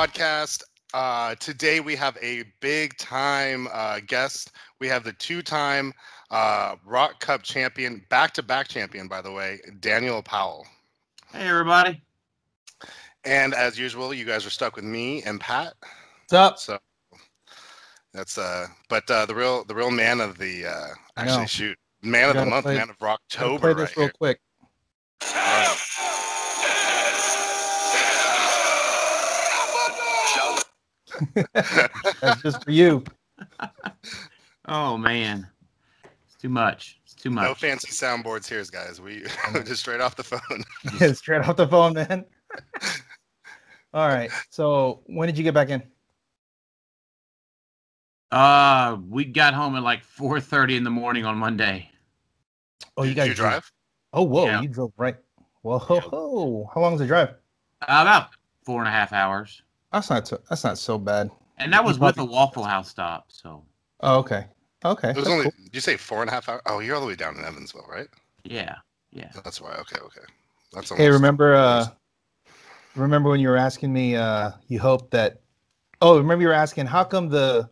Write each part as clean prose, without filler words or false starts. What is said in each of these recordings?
podcast. Today we have a big time guest. We have the two-time ROCCUP champion, back-to-back champion, by the way, Daniel Powell. Hey, everybody. And as usual, you guys are stuck with me and Pat. What's up? So that's but the real man of the man of the month, man of Rocktober. Play this real quick. That's just for you. Oh man, it's too much. It's too much. No fancy soundboards here, guys. We just straight off the phone. Yeah, straight off the phone, man. All right. So when did you get back in? We got home at like 4:30 in the morning on Monday. Oh, you guys drive? Oh, whoa! Yeah. You drove right. Whoa! Ho. How long was the drive? About 4.5 hours. That's not so bad. And that was with a Waffle House stop. So. Oh, okay. Okay. It was only. Cool. Did you say 4.5 hours? Oh, you're all the way down in Evansville, right? Yeah. That's why. Okay. That's. Hey, remember when you were asking me? You hoped that. Oh, remember you were asking how come the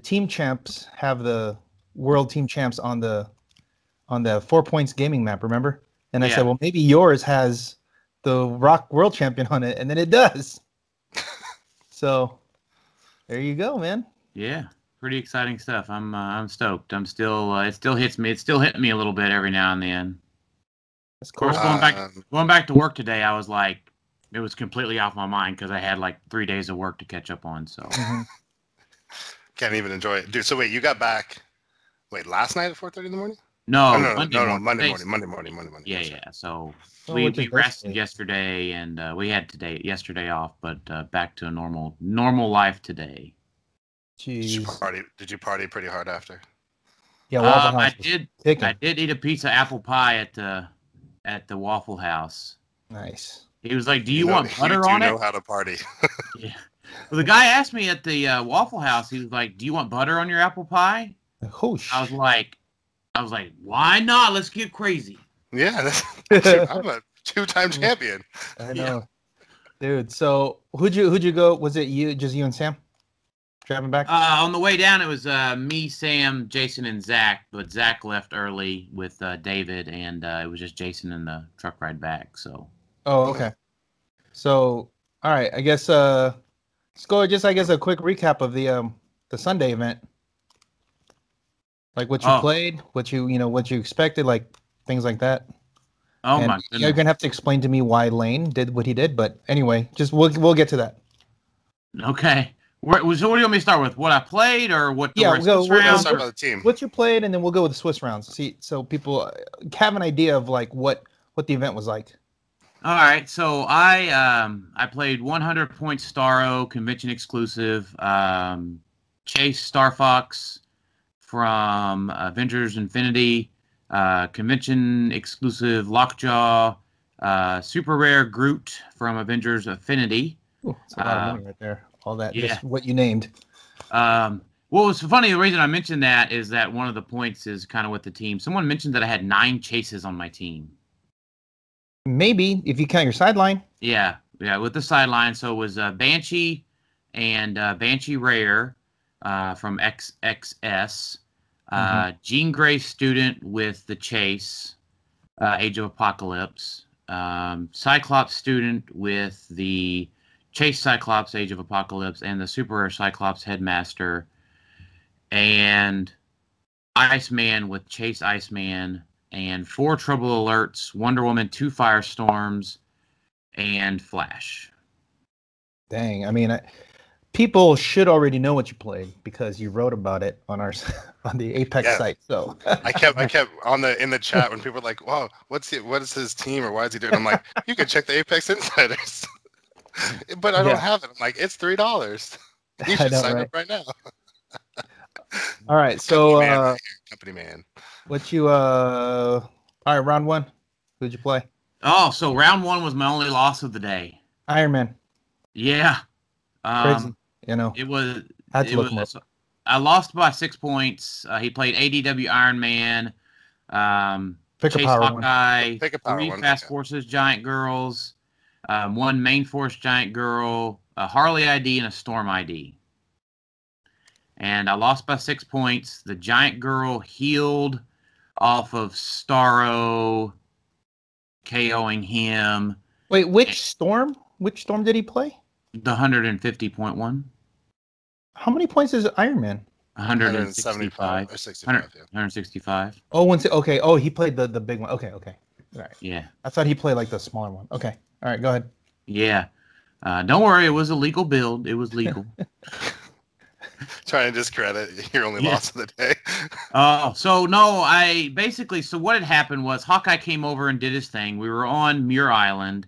team champs have the world team champs on the 4 points gaming map? Remember? And I said, well, maybe yours has the Rock World Champion on it, and then it does. So there you go, man. Yeah, pretty exciting stuff. I'm stoked. I'm still it still hits me. It's still hitting me a little bit every now and then. That's cool. Of course, going back to work today, I was like, it was completely off my mind because I had like 3 days of work to catch up on. So can't even enjoy it, dude. So wait, you got back last night at 4:30 in the morning? No, Monday morning. Yeah. So we rested yesterday, and we had yesterday off, but back to a normal life today. Jeez. Did you party pretty hard after? Yeah, I did eat a piece of apple pie at the Waffle House. Nice. He was like, "Do you want butter on it?" You know how to party. Yeah. Well, the guy asked me at the Waffle House. He was like, "Do you want butter on your apple pie?" Oh, I was like, "Why not? Let's get crazy." Yeah, I'm a two-time champion. I know, dude. So who'd you go? Was it just you and Sam driving back? On the way down, it was me, Sam, Jason, and Zach. But Zach left early with David, and it was just Jason and the truck ride back. So. Oh, okay. So, all right. I guess let's go. Just a quick recap of the Sunday event. Like what you played, what you expected, like things like that. Oh, and my goodness. You're gonna have to explain to me why Lane did what he did, but anyway, just we'll get to that. Okay. So what do you want me to start with? What I played or what? We'll start about the team. What you played, and then we'll go with the Swiss rounds. See, so people have an idea of like what the event was like. All right, so I played 100 point Starro convention exclusive, Chase Star Fox from Avengers Infinity, convention exclusive Lockjaw, super rare Groot from Avengers Affinity. Ooh, that's a lot of money right there. All that, yeah. Just what you named. Well, what's funny, the reason I mentioned that is that one of the points is kind of with the team. Someone mentioned that I had 9 chases on my team. Maybe if you count your sideline. Yeah, with the sideline. So it was Banshee and Banshee Rare from XXS, Jean Grey Student with the Chase, Age of Apocalypse, Cyclops Student with the Chase Cyclops, Age of Apocalypse, and the Super Rare Cyclops Headmaster, and Iceman with Chase Iceman, and 4 Trouble Alerts, Wonder Woman, 2 Firestorms, and Flash. Dang, I mean, people should already know what you played because you wrote about it on the Apex site. So I kept in the chat when people were like, "Wow, what is his team or why is he doing?" I'm like, "You can check the Apex Insiders," but I don't have it. I'm like, "It's $3. You should sign up right now." All right, so company man. What you all right, round 1. Who'd you play? Oh, so round 1 was my only loss of the day. Iron Man. Yeah. Crazy. It was. Had to look him up. I lost by 6 points. He played ADW Iron Man, Pick Chase a power Hawkeye, Pick a power 3 one. Fast Forces Giant Girls, 1 Main Force Giant Girl, a Harley ID, and a Storm ID. And I lost by 6 points. The giant girl healed off of Starro, KOing him. Wait, which Storm? Which Storm did he play? The 150.1. How many points is Iron Man? 175 or 65. 165. Oh, okay. Oh, he played the big one. Okay. All right. Yeah. I thought he played like the smaller one. Okay. All right. Go ahead. Yeah. Don't worry. It was a legal build. It was legal. Trying to discredit your only loss of the day. So what had happened was Hawkeye came over and did his thing. We were on Muir Island.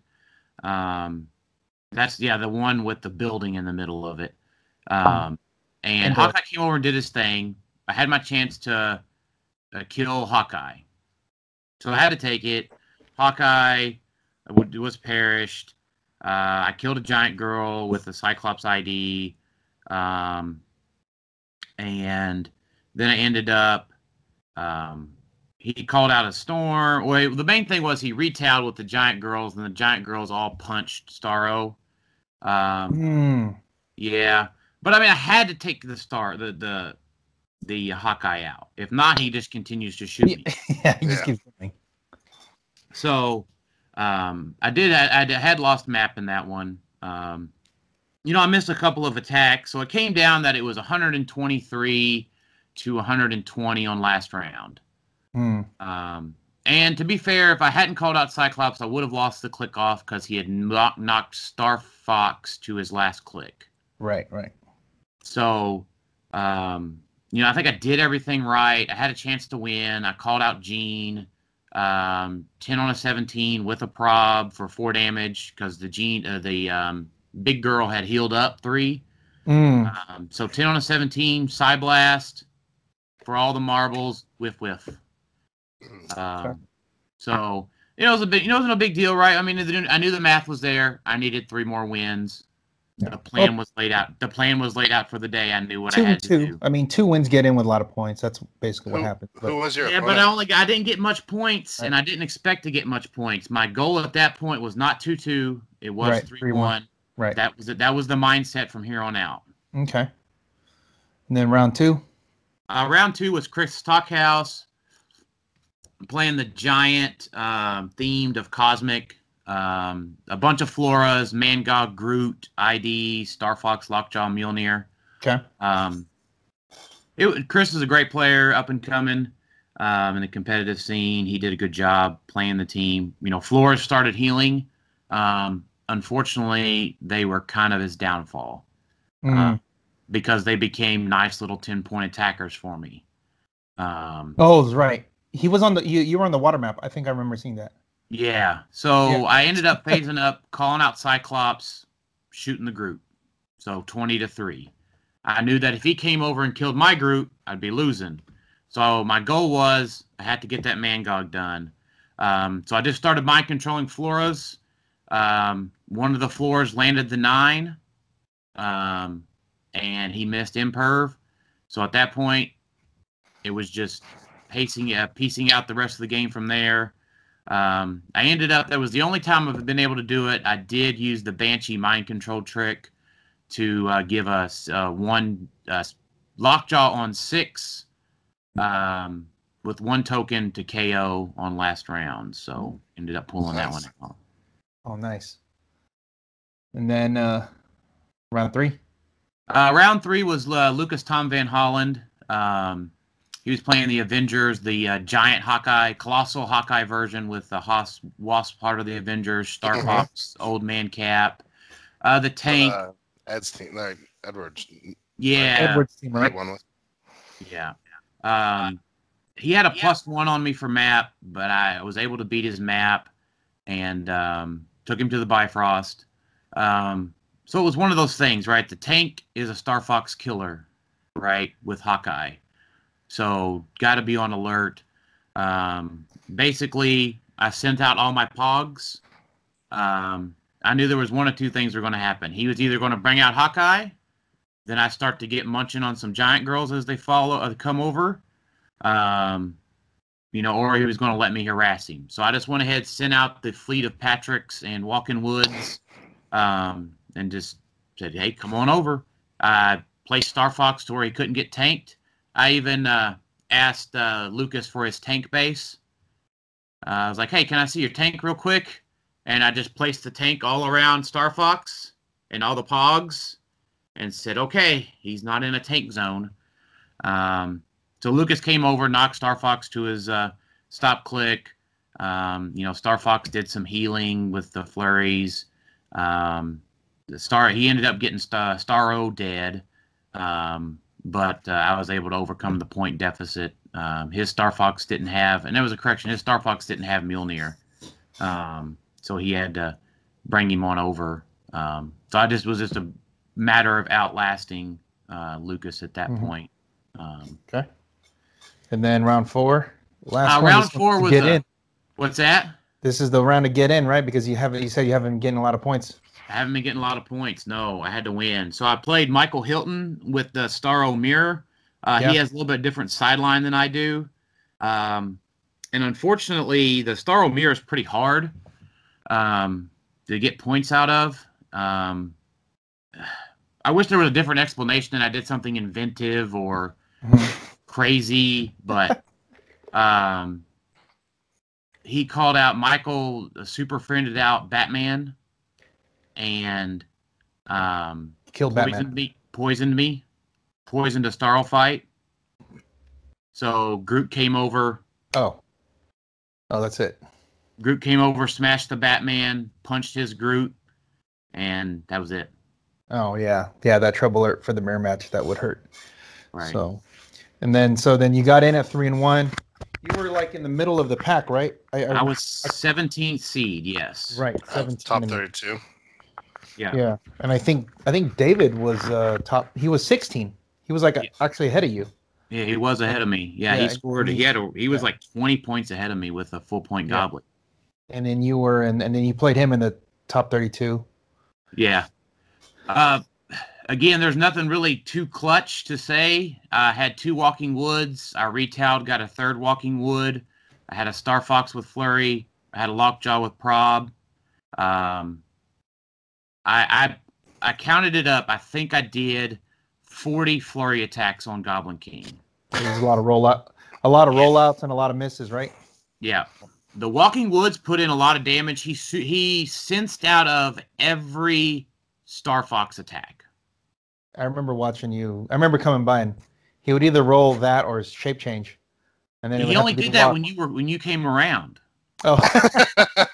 That's the one with the building in the middle of it. And Hawkeye came over and did his thing. I had my chance to kill Hawkeye. So I had to take it. Hawkeye was perished. I killed a giant girl with a Cyclops ID. And then I ended up, he called out a storm. Well, the main thing was he retailed with the giant girls, and the giant girls all punched Starro. Yeah. But I mean, I had to take the Hawkeye out. If not, he just continues to shoot me. Yeah, he just keeps shooting. So, I had lost map in that one. I missed a couple of attacks, so it came down that it was 123 to 120 on last round. And to be fair, if I hadn't called out Cyclops, I would have lost the click off because he had knocked Star Fox to his last click. Right. So, I think I did everything right. I had a chance to win. I called out Jean, 10 on a 17 with a prob for 4 damage because the big girl had healed up 3. So 10 on a 17, Psy Blast for all the marbles, whiff. So it was it wasn't a big deal, right? I mean, I knew the math was there. I needed 3 more wins. The plan was laid out. The plan was laid out for the day. I knew what I had to do. I mean, 2 wins get in with a lot of points. That's basically what happened. Who was your opponent? But I didn't get much points, and I didn't expect to get much points. My goal at that point was not 2-2. It was 3-1. Right. That was the mindset from here on out. Okay. And then round 2? Round 2 was Chris Stockhouse playing the giant themed of Cosmic. A bunch of Floras, Mangog, Groot, ID, Star Fox, Lockjaw, Mjolnir. Okay. Chris is a great player, up and coming in the competitive scene. He did a good job playing the team. Floras started healing. Unfortunately, they were kind of his downfall because they became nice little 10-point attackers for me. That's right. He was on you were on the water map. I think I remember seeing that. Yeah. So I ended up phasing up, calling out Cyclops, shooting the group. So 20-3. I knew that if he came over and killed my group, I'd be losing. So my goal was I had to get that Mangog done. So I just started mind controlling Floras. One of the floors landed the 9, and he missed Imperv. So at that point, it was just piecing out the rest of the game from there. I ended up, that was the only time I've been able to do it. I did use the Banshee mind control trick to give us 1 Lockjaw on 6 with 1 token to KO on last round. So ended up pulling that one out. Oh, nice. And then round 3? Round 3 was Lucas Tom Van Holland. He was playing the Avengers, the giant Hawkeye, colossal Hawkeye version with the Wasp part of the Avengers, Star Fox, Old Man Cap, the tank. Ed's team, like Edwards. Yeah. Edwards team, right? Yeah. He had a +1 on me for map, but I was able to beat his map and took him to the Bifrost. So it was one of those things, right? The tank is a Star Fox killer, right, with Hawkeye. So got to be on alert. Basically, I sent out all my pogs. I knew there was 1 or 2 things were going to happen. He was either going to bring out Hawkeye, then I start to get munching on some giant girls as they come over, or he was going to let me harass him. So I just went ahead, sent out the fleet of Patricks and Walking Woods, and just said, hey, come on over. I placed Star Fox to where he couldn't get tanked. I even asked Lucas for his tank base. I was like, hey, can I see your tank real quick? And I just placed the tank all around Star Fox and all the pogs and said, okay, he's not in a tank zone. So Lucas came over, knocked Star Fox to his stop click. Star Fox did some healing with the flurries. He ended up getting Starro dead, but I was able to overcome the point deficit. His Star Fox didn't have, and there was a correction, his Star Fox didn't have Mjolnir, so he had to bring him on over. So it was just a matter of outlasting Lucas at that point. Okay. And then round 4. Round 4 was get in. What's that? This is the round to get in, right? Because you said you haven't been getting a lot of points. I haven't been getting a lot of points. No, I had to win. So I played Michael Hilton with the Starro Mirror. He has a little bit different sideline than I do. And unfortunately, the Starro Mirror is pretty hard to get points out of. I wish there was a different explanation and I did something inventive or crazy, but he called out Michael, super friended out Batman, and killed Batman. Poisoned a Starro fight. So Groot came over. Oh, that's it. Groot came over, smashed the Batman, punched his Groot, and that was it. Oh yeah, that trouble alert for the mirror match, that would hurt. Right. So then you got in at 3-1. You were like in the middle of the pack, right? I was 17th seed, yes. Right, 17. Top 32. Yeah. Yeah, and I think David was top. He was 16. He was actually ahead of you. Yeah, he was ahead of me. Yeah, he scored. He was like 20 points ahead of me with a full point goblet. And then you were and then you played him in the top 32. Yeah. Again, there's nothing really too clutch to say. I had 2 Walking Woods. I retailed, got a 3rd Walking Wood. I had a Star Fox with Flurry. I had a Lockjaw with Prob. I counted it up. I think I did 40 Flurry attacks on Goblin King. There's a lot of rollouts and a lot of misses, right? Yeah. The Walking Woods put in a lot of damage. He sensed out of every Star Fox attack. I remember watching you. I remember coming by and he would either roll that or shape change. And then he only did that when you came around. Oh.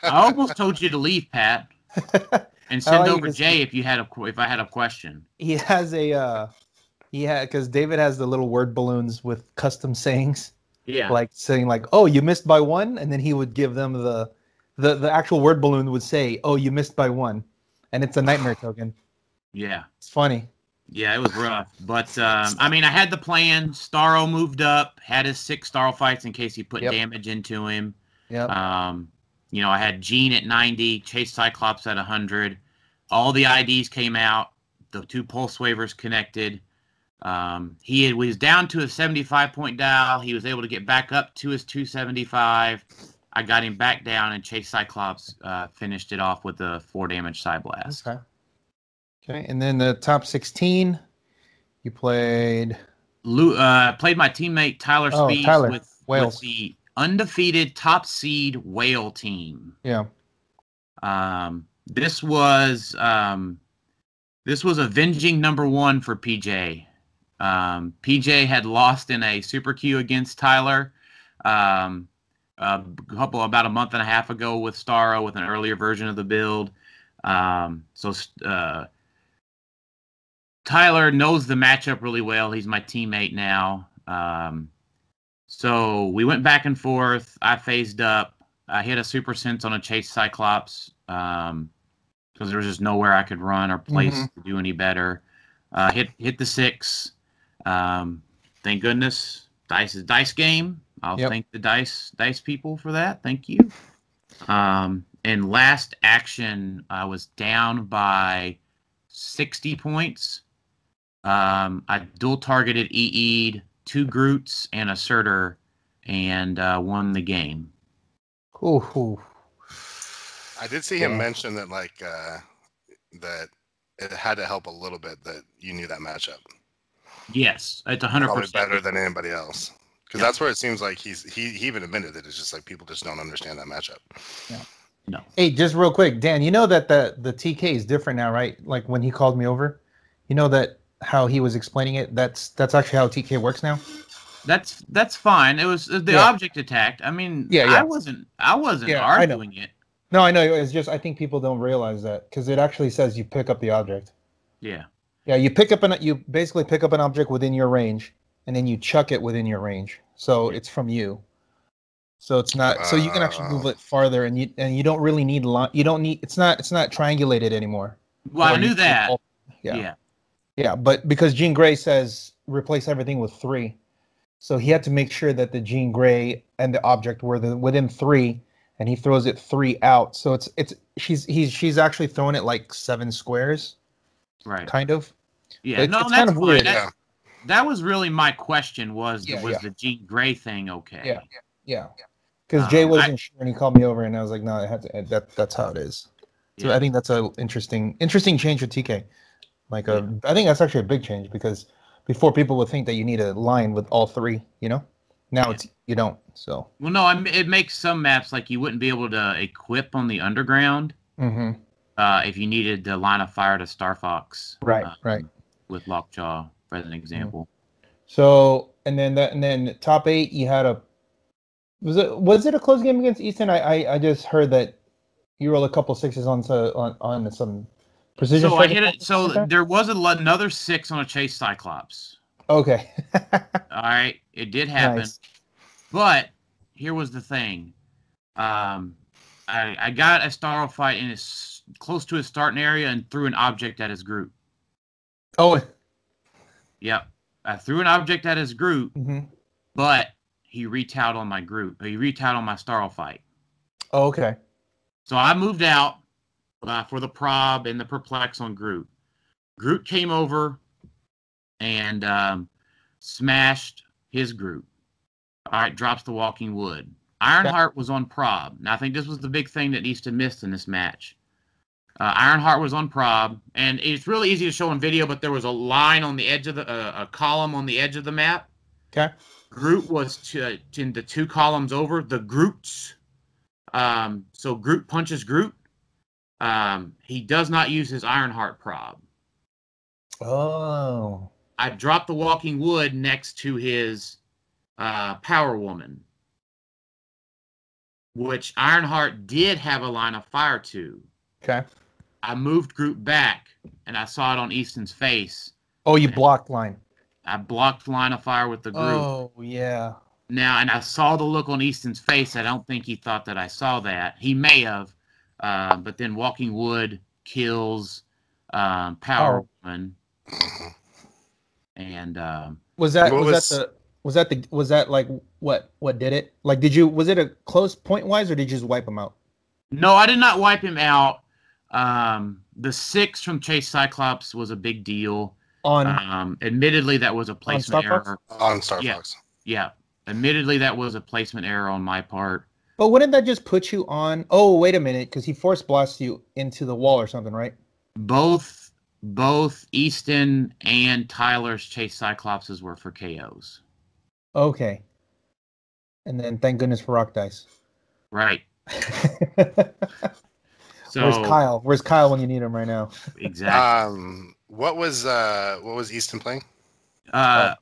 I almost told you to leave, Pat, and send over Jay if I had a question. He has because David has the little word balloons with custom sayings. Yeah. Like saying oh, you missed by 1, and then he would give them the actual word balloon would say, oh, you missed by 1, and it's a nightmare token. Yeah. It's funny. Yeah, it was rough. But, I had the plan. Starro moved up, had his 6 Starro fights in case he put damage into him. Yep. I had Gene at 90, Chase Cyclops at 100. All the IDs came out. The 2 Pulse Wavers connected. He was down to a 75-point dial. He was able to get back up to his 275. I got him back down, and Chase Cyclops finished it off with a 4 damage Side Blast. Okay, and then the top 16, you played... played my teammate Tyler Speeds with the undefeated top seed Whale team. Yeah. This was avenging number 1 for PJ. PJ had lost in a Super Q against Tyler about a month and a half ago with Starro with an earlier version of the build. Tyler knows the matchup really well. He's my teammate now. So we went back and forth. I phased up. I hit a Super Sense on a Chase Cyclops because there was just nowhere I could run or place to do any better. Hit the 6. Thank goodness. Dice is dice game. I'll thank the dice people for that. Thank you. And last action, I was down by 60 points. I dual targeted EE'd 2 Groots and a Surtur and won the game. Ooh. I did see him mention that that it had to help a little bit that you knew that matchup. Yes, it's 100% probably better than anybody else. Because that's where it seems like he even admitted that it's just like people just don't understand that matchup. Yeah. No. Hey, just real quick, Dan, you know that the TK is different now, right? Like when he called me over, you know that how he was explaining it. That's actually how TK works now. That's fine. It was the object attacked. I mean, I wasn't arguing it. No, I know. It's just I think people don't realize that because it actually says you pick up the object. Yeah. Yeah, you basically pick up an object within your range, and then you chuck it within your range. So it's from you. So it's not. So you can actually move it farther, and you don't really need you don't need. It's not triangulated anymore. Well, I knew that. Yeah. But because Jean Grey says replace everything with 3, so he had to make sure that the Jean Grey and the object were within 3, and he throws it 3 out. So she's actually throwing it like 7 squares. Right. Kind of. Yeah, it's that's kind of weird. That was really my question. Was the Jean Grey thing okay? Yeah. Because Jay wasn't sure, and he called me over, and I was like, "No, it had to. That's how it is." So I think that's a interesting change for TK. I think that's actually a big change because before people would think that you need a line with all 3. You know, now you don't. So it makes some maps like you wouldn't be able to equip on the underground. Mm-hmm. If you needed the line of fire to Star Fox, right, with Lockjaw, for an example. So and then top 8, you had a was it a close game against Easton? I just heard that you rolled a couple 6s on some precision. So I hit it. So there was another 6 on a Chase Cyclops. Okay. All right, it did happen, but here was the thing. I got a Starfight in close to his starting area and threw an object at his group. Oh. Yep. I threw an object at his group, but he retowed on my group. He retowed on my Starfight. Oh, okay. So I moved out for the prob and the perplex on Groot. Groot came over and smashed his group. All right, drops the walking wood. Ironheart was on prob. Now, I think this was the big thing that Easton missed in this match. Ironheart was on prob, and it's really easy to show on video, but there was a line on the edge of a column on the edge of the map. Okay. Groot was in the 2 columns over. The Groots. So Groot punches Groot. He does not use his Ironheart prob. Oh. I dropped the walking wood next to his Power Woman, which Ironheart did have a line of fire to. Okay. I moved Groot back, and I saw it on Easton's face. Oh, you blocked line. I blocked line of fire with the Groot. Oh, yeah. Now, and I saw the look on Easton's face. I don't think he thought that I saw that. He may have, but then Walking Wood kills Power Woman. And was that like what did it? Like, was it a close point wise, or did you just wipe him out? No, I did not wipe him out. The 6 from Chase Cyclops was a big deal. Admittedly, that was a placement error. On Star Fox. Yeah. Admittedly, that was a placement error on my part. But wouldn't that just put you on? Oh, wait a minute, because he force blasts you into the wall or something, right? Both Easton and Tyler's Chase Cyclopses were for KOs. Okay. And then thank goodness for rock dice. Right. So where's Kyle? Where's Kyle when you need him right now? Exactly. What was Easton playing? A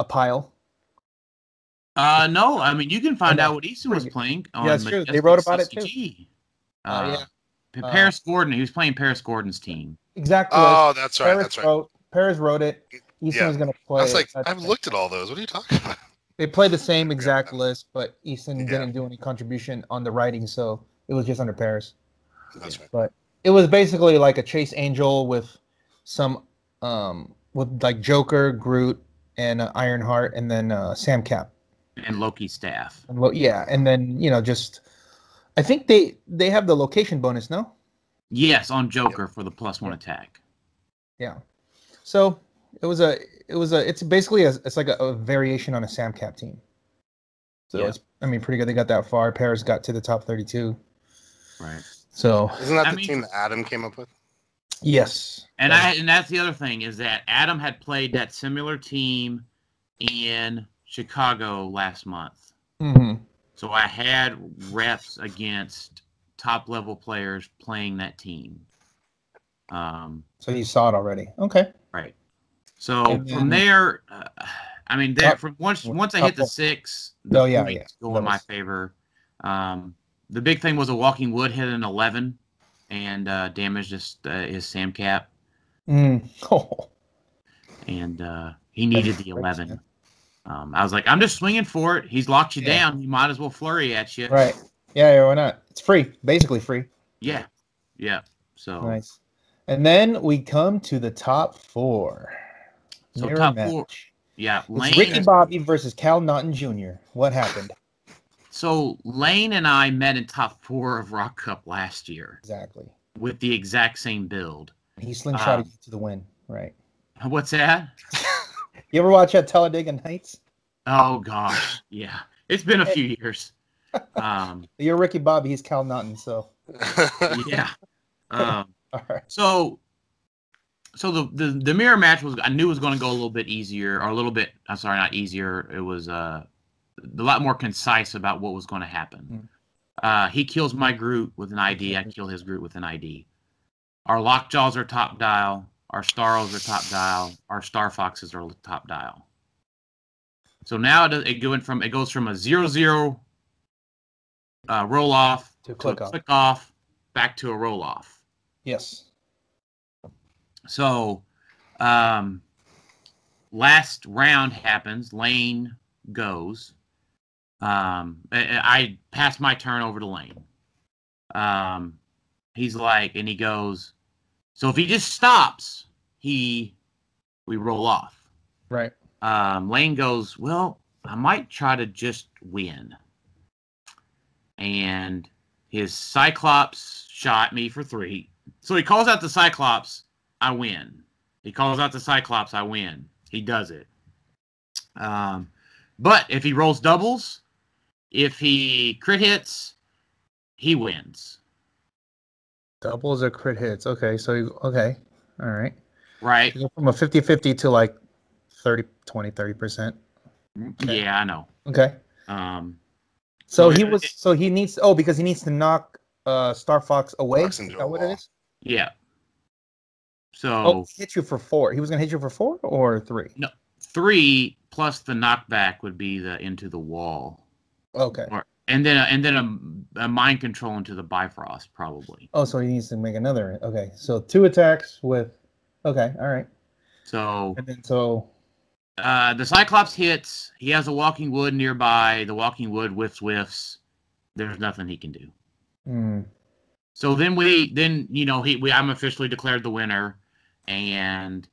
pile. No, I mean you can find out what Easton was playing on Majestix true. They wrote about CCG. It too. Paris Gordon. He was playing Paris Gordon's team. Exactly. Oh, that's right. Paris wrote it. Easton was going to play. I was like, I've looked at all those. What are you talking about? They played the same exact list, but Easton didn't do any contribution on the writing, so it was just under Paris. That's right. But it was basically like a Chase Angel with some, with like Joker, Groot, and Ironheart, and then Sam Cap. And Loki staff. And then just, I think they have the location bonus, no? Yes, on Joker for the +1 attack. Yeah. So it's basically it's like a variation on a Sam Cap team. So it's pretty good. They got that far. Paris got to the top 32. Right. So isn't that the team that Adam came up with? Yes. And that's the other thing is that Adam had played that similar team in Chicago last month. Mm-hmm. So I had reps against top level players playing that team. So you saw it already. Okay. Right. So from there, I mean, from once I hit the 6, the points go in my favor. The big thing was a Walking Wood hit an 11 and damaged his Sam Cap. Oh. And he needed the 11. I was like, I'm just swinging for it. He's locked you down. You might as well flurry at you. Right. Yeah, why not? It's free. Basically free. Yeah. Yeah. So nice. And then we come to the top 4. So top match. 4. Yeah. It's Ricky Bobby versus Cal Naughton Jr. What happened? So Lane and I met in top 4 of ROCCUP last year. Exactly. With the exact same build. He slingshotted you to the win. Right. What's that? You ever watch Talladega Nights? Oh gosh, yeah. It's been a few years. You're Ricky Bobby. He's Cal Naughton. So. Yeah. All right. So the mirror match I knew was going to go a little bit easier, or a little bit. I'm sorry, not easier. It was a lot more concise about what was going to happen. He kills my Groot with an ID. I kill his Groot with an ID. Our Lockjaws are top dial. Our Staros are top dial. Our Star Foxes are top dial. So now it goes from a 0-0 roll off to a click off, back to a roll off. Yes. So last round happens. Lane goes. I pass my turn over to Lane. He's like, and he goes, so if he just stops, we roll off. Right. Lane goes, well, I might try to just win. And his Cyclops shot me for 3. So he calls out the Cyclops, I win. He calls out the Cyclops, I win. He does it. But if he rolls doubles, if he crit hits, he wins. Doubles or crit hits. Okay, so okay. All right. Right. You go from a 50-50 to like 30%. Okay. Yeah, I know. Okay. So he needs because he needs to knock Star Fox away. Is that what it is? Yeah. So hit you for 4. He was gonna hit you for 4 or 3? No, 3 plus the knockback would be the into the wall. Okay. And then a mind control into the Bifrost probably. Oh, so he needs to make another. Okay, so 2 attacks with. Okay, all right. So. And then the Cyclops hits. He has a Walking Wood nearby. The Walking Wood whiffs. There's nothing he can do. So then I'm officially declared the winner, and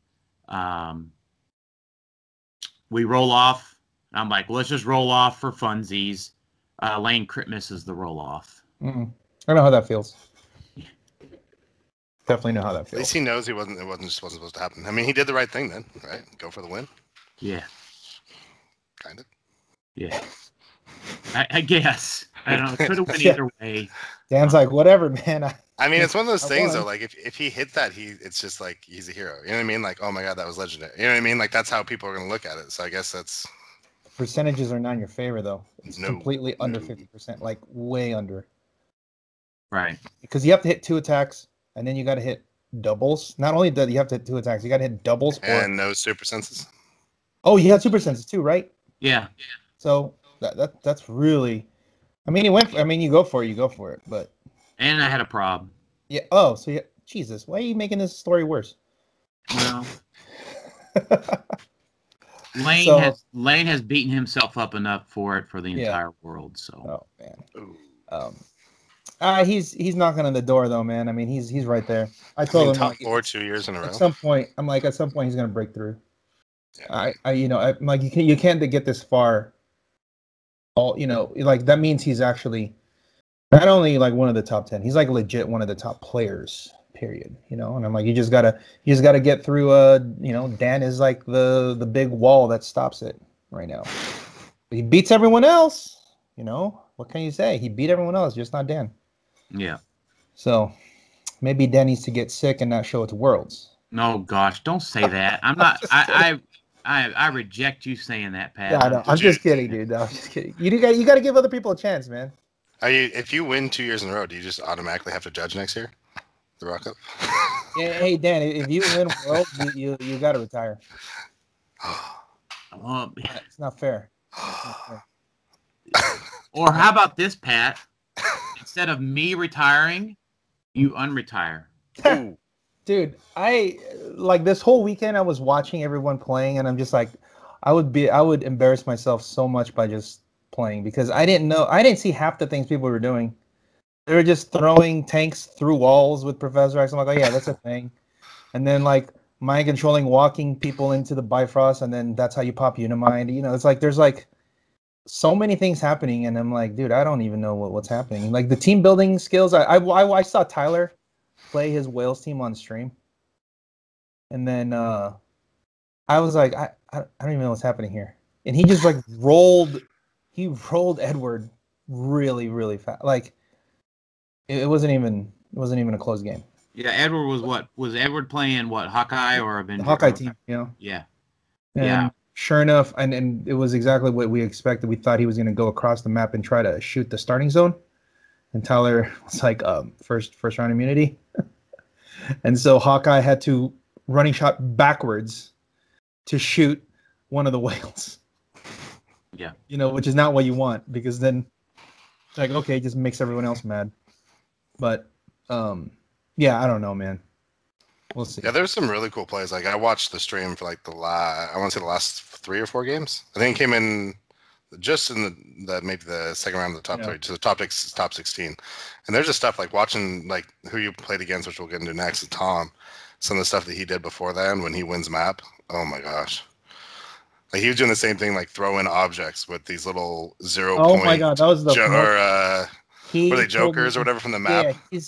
we roll off. I'm like, well, let's just roll off for funsies. Lane crit misses the roll off. I know how that feels. Definitely know how that feels. At least he knows it wasn't supposed to happen. I mean, he did the right thing then, right? Go for the win. Yeah. Kind of. Yeah. I guess. I don't know. It could have went either way. Dan's like, whatever, man. I mean, it's one of those things though. Like, if he hit that, it's just like he's a hero. You know what I mean? Like, oh my god, that was legendary. You know what I mean? Like, that's how people are gonna look at it. So I guess that's. Percentages are not in your favor though. It's completely under 50%, like way under. Right. Because you have to hit 2 attacks, and then you got to hit doubles. Not only do you have to hit 2 attacks, you got to hit doubles. And no super senses. Oh, you had super senses too, right? Yeah. So that's really. I mean, you go for it, but. And I had a problem. Yeah. Oh, so Jesus, why are you making this story worse? Well. Lane has beaten himself up enough for the entire world. So. Oh man. He's knocking on the door though, man. I mean, he's right there. I told him top 4 2 years in a row. At some point he's gonna break through. Yeah. I'm like you can't get this far. Like that means he's actually not only like one of the top 10. He's like legit one of the top players. Period. And I'm like, you just gotta get through. Dan is like the big wall that stops it right now. But he beats everyone else. What can you say? He beat everyone else, just not Dan. Yeah. So, maybe Dan needs to get sick and not show it to Worlds. No, gosh, don't say that. I'm not. I reject you saying that, Pat. Yeah, no, I'm just kidding, dude. No, I'm just kidding. You got to give other people a chance, man. If you win 2 years in a row, do you just automatically have to judge next year? The ROCCUP? Yeah, hey, Dan, if you win Worlds, you got to retire. It's not fair. Or how about this, Pat? Instead of me retiring, you unretire. Dude, I like this whole weekend I was watching everyone playing, and I'm just like, I would embarrass myself so much by just playing because I didn't see half the things people were doing. They were just throwing tanks through walls with Professor X. I'm like, oh yeah, that's a thing. And then like mind controlling walking people into the Bifrost, and then that's how you pop Unimind. You know, it's like there's like so many things happening, and I'm like, dude, I don't even know what's happening. Like the team building skills, I saw Tyler play his Wales team on stream, and then I was like, I don't even know what's happening here. And he just like rolled Edward really, really fast. Like it wasn't even a close game. Yeah, Edward was Edward playing what, Hawkeye or Avenger? The Hawkeye team, you know. Yeah. And yeah. Sure enough, and it was exactly what we expected. We thought he was going to go across the map and try to shoot the starting zone. And Tyler was like, first round immunity. And so Hawkeye had to running shot backwards to shoot one of the whales. Yeah. You know, which is not what you want, because then it's like, okay, it just makes everyone else mad. But yeah, I don't know, man. We'll see. Yeah, there's some really cool plays. Like I watched the stream for like I want to say the last 3 or 4 games. I think it came in just in the maybe the second round of the top 30 to the top 16. And there's just stuff like watching like who you played against, which we'll get into next, is Tom. Some of the stuff that he did before then when he wins map. Oh my gosh. Like he was doing the same thing, like throwing objects with these little 0 point. Oh my god, that was the were they jokers or whatever from the map? Yeah,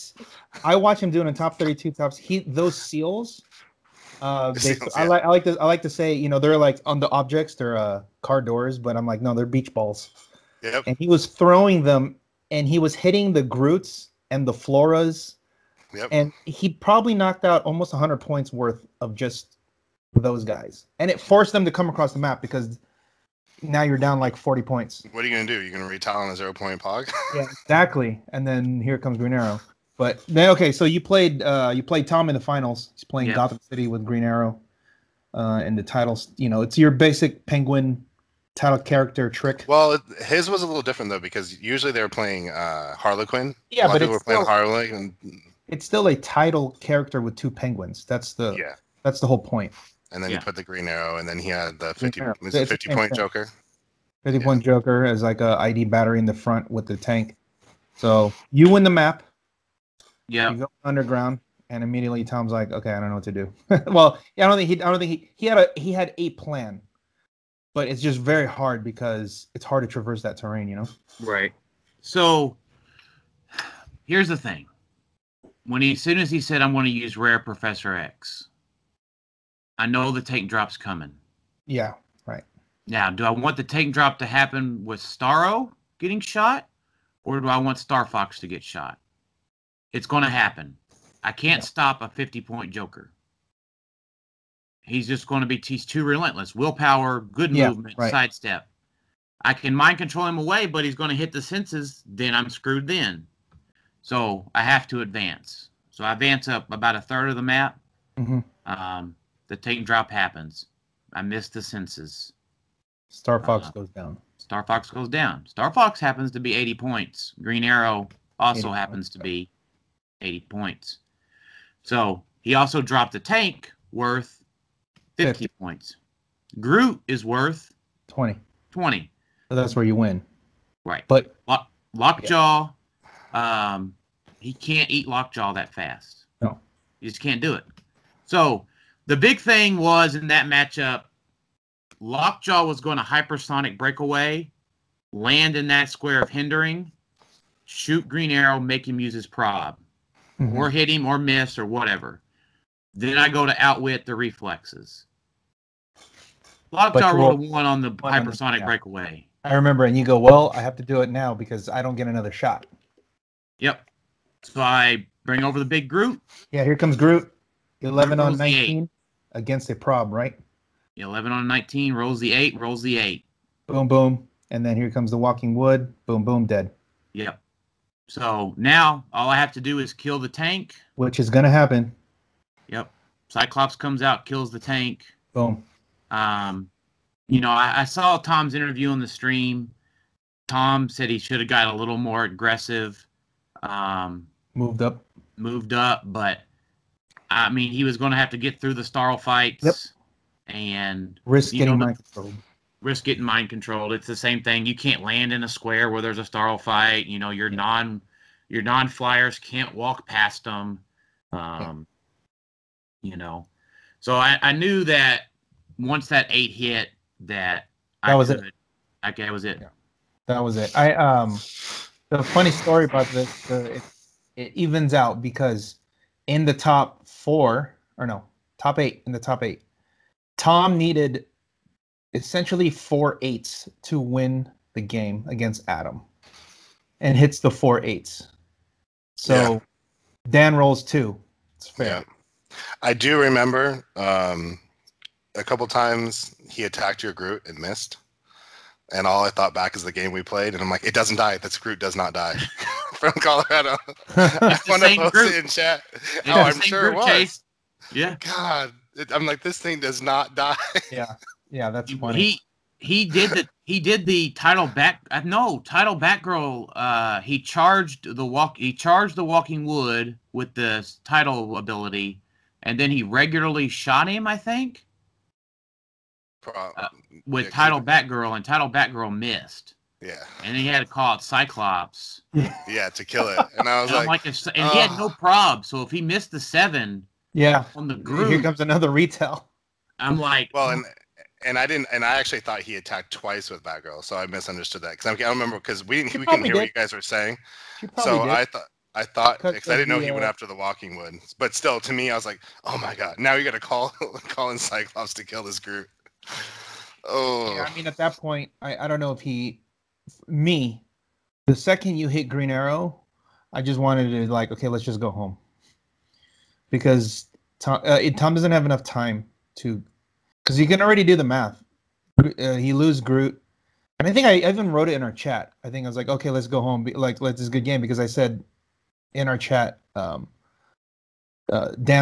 I watch him doing in top 32 tops. Those seals. I like to say, you know, they're like on the objects, they're car doors, but I'm like, no, they're beach balls. Yep. And he was throwing them, and he was hitting the Groots and the Floras. Yep. And he probably knocked out almost 100 points worth of just those guys, and it forced them to come across the map because now you're down like 40 points. What are you gonna do? You're gonna retile on a 0 point pog? Yeah, exactly. And then here comes Green Arrow. But then, okay, so you played Tom in the finals. He's playing Gotham City with Green Arrow in the titles. You know, it's your basic Penguin title character trick. Well, his was a little different though, because usually they were playing Harlequin. Yeah, but people were playing Harlequin. It's still a title character with 2 penguins. That's the whole point. And then you put the Green Arrow, and then he had the 50-point Joker. 50-point Joker as like a ID battery in the front with the tank. So you win the map. Yeah. You go underground, and immediately Tom's like, "Okay, I don't know what to do." Well, I don't think he had a plan, but it's just very hard because it's hard to traverse that terrain, you know. Right. So here's the thing: as soon as he said, "I'm going to use Rare Professor X," I know the tank drop's coming. Yeah, right. Now, do I want the tank drop to happen with Starro getting shot, or do I want Star Fox to get shot? It's going to happen. I can't stop a 50-point Joker. He's just going to be, he's too relentless. Willpower, good movement, sidestep. I can mind control him away, but he's going to hit the senses, then I'm screwed then. So I have to advance. So I advance up about a third of the map. Mm-hmm. The tank drop happens. I miss the senses. Star Fox goes down. Star Fox goes down. Star Fox happens to be 80 points. Green Arrow also happens to be 80 points. So he also dropped a tank worth 50 points. Groot is worth 20. So that's where you win. Right. But Lockjaw, he can't eat Lockjaw that fast. No. You just can't do it. So the big thing was in that matchup, Lockjaw was going to hypersonic breakaway, land in that square of hindering, shoot Green Arrow, make him use his prob, or hit him or miss or whatever. Then I go to outwit the reflexes. Lockjaw rolled a 1 on the hypersonic breakaway. I remember, and you go, well, I have to do it now because I don't get another shot. Yep. So I Bring over the big Groot. Yeah, here comes Groot. 11 Groot on rolls the 19 against a prob, right? 11 on 19, rolls the 8, rolls the 8. Boom, boom. And then here comes the Walking Wood. Boom, boom, dead. Yep. So now all I have to do is kill the tank. Which is going to happen. Yep. Cyclops comes out, kills the tank. Boom. I saw Tom's interview on the stream. Tom said he should have got a little more aggressive. Moved up, but I mean, he was going to have to get through the Starl fights and risk getting mind controlled. Risk getting mind controlled. It's the same thing. You can't land in a square where there's a Starl fight. Your non-flyers can't walk past them. So I knew that once that 8 hit, that was it. Okay, that was it. Yeah. That was it. The funny story about this, it evens out because in the top 8, Tom needed essentially 4 8s to win the game against Adam, and hits the 4 8s. So Dan rolls 2. It's fair. Yeah. I do remember a couple times he attacked your Groot and missed. And all I thought back is the game we played, and I'm like, it doesn't die. This Groot does not die. From Colorado. I want to post it in chat. I'm sure it was. Chase. Yeah. God, I'm like, this thing does not die. Yeah, that's funny. He did the title Batgirl. He charged the Walking Wood with the title ability, and then he regularly shot him, I think. With Title Batgirl, and Title Batgirl missed. Yeah. And he had to call out Cyclops. Yeah, to kill it. And I was like, and he had no prob, so if he missed the 7 on the Groot, here comes another retell. I'm like, well, and I actually thought he attacked twice with Batgirl, so I misunderstood that, because I don't remember, because we couldn't hear what you guys were saying. So I thought because I didn't know he went after the Walking Wood, but still, to me, I was like, oh my god, now you got to call in Cyclops to kill this Groot. Oh, yeah, I mean, at that point, I don't know if the second you hit Green Arrow, I just wanted to okay, let's just go home, because Tom doesn't have enough time to, because you can already do the math. He lose Groot, and I think I even wrote it in our chat. I think I was like, okay, let's go home. This is a good game, because I said in our chat, Dan's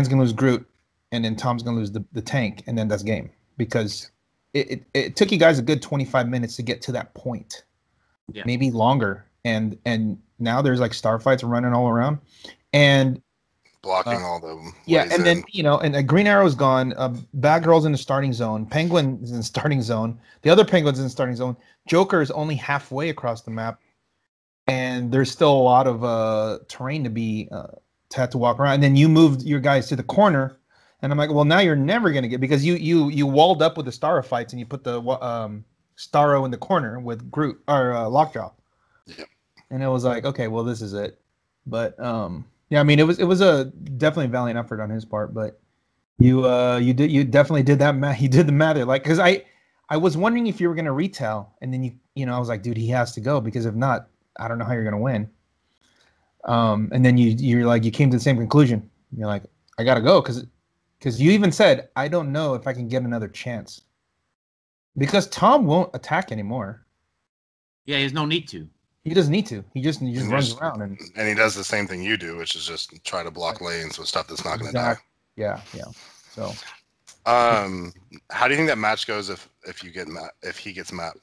gonna lose Groot, and then Tom's gonna lose the tank, and then that's game. Because it took you guys a good 25 minutes to get to that point, maybe longer, and now there's star fights running all around, and blocking all the and then and Green Arrow's gone, Batgirl's in the starting zone, Penguin is in the starting zone, the other Penguin's in the starting zone, Joker is only halfway across the map, and there's still a lot of terrain to have to walk around, and then you moved your guys to the corner. And I'm like, well, now you're never gonna get, because you walled up with the Starro fights, and you put the Starro in the corner with Groot or Lockjaw. Yeah. And it was like, okay, well, this is it. But I mean, it was a definitely valiant effort on his part. But you definitely did that math. You did the math, because I was wondering if you were gonna retell, and then I was like, dude, he has to go, because if not, I don't know how you're gonna win. And then you came to the same conclusion. You're like, I gotta go, because you even said, I don't know if I can get another chance. Because Tom won't attack anymore. Yeah, he has no need to. He doesn't need to. He just runs around. And he does the same thing you do, which is just try to block lanes with stuff that's not going to die. Yeah. So, how do you think that match goes if he gets Matt?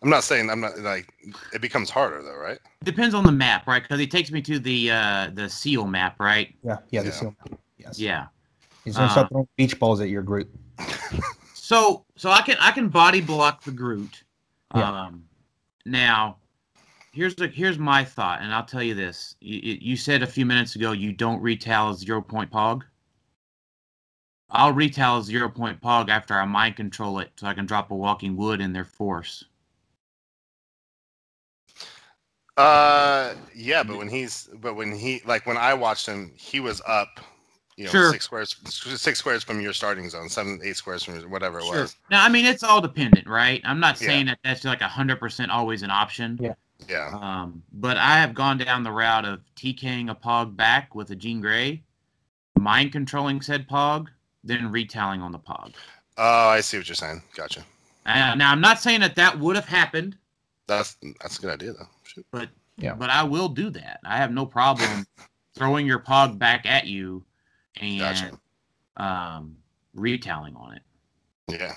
I'm not it becomes harder though, right? Depends on the map, right? Because he takes me to the seal map, right? Yeah, the seal map. Yes. Yeah. He's gonna start throwing beach balls at your Groot. So I can body block the Groot. Yeah. Now, here's my thought, and I'll tell you this: you said a few minutes ago you don't retell a 0-point pog. I'll retell a 0-point pog after I mind control it, so I can drop a Walking Wood in their force. Yeah, but when I watched him, he was up, sure. 6 squares from your starting zone, 7, 8 squares from whatever it was. Now, I mean, it's all dependent, right? I'm not saying that that's 100% always an option. Yeah. Yeah. But I have gone down the route of TKing a Pog back with a Jean Grey, mind controlling said Pog, then retelling on the Pog. Oh, I see what you're saying. Gotcha. Now I'm not saying that would have happened. That's a good idea though. Shoot. But I will do that. I have no problem throwing your Pog back at you and retelling on it. Yeah.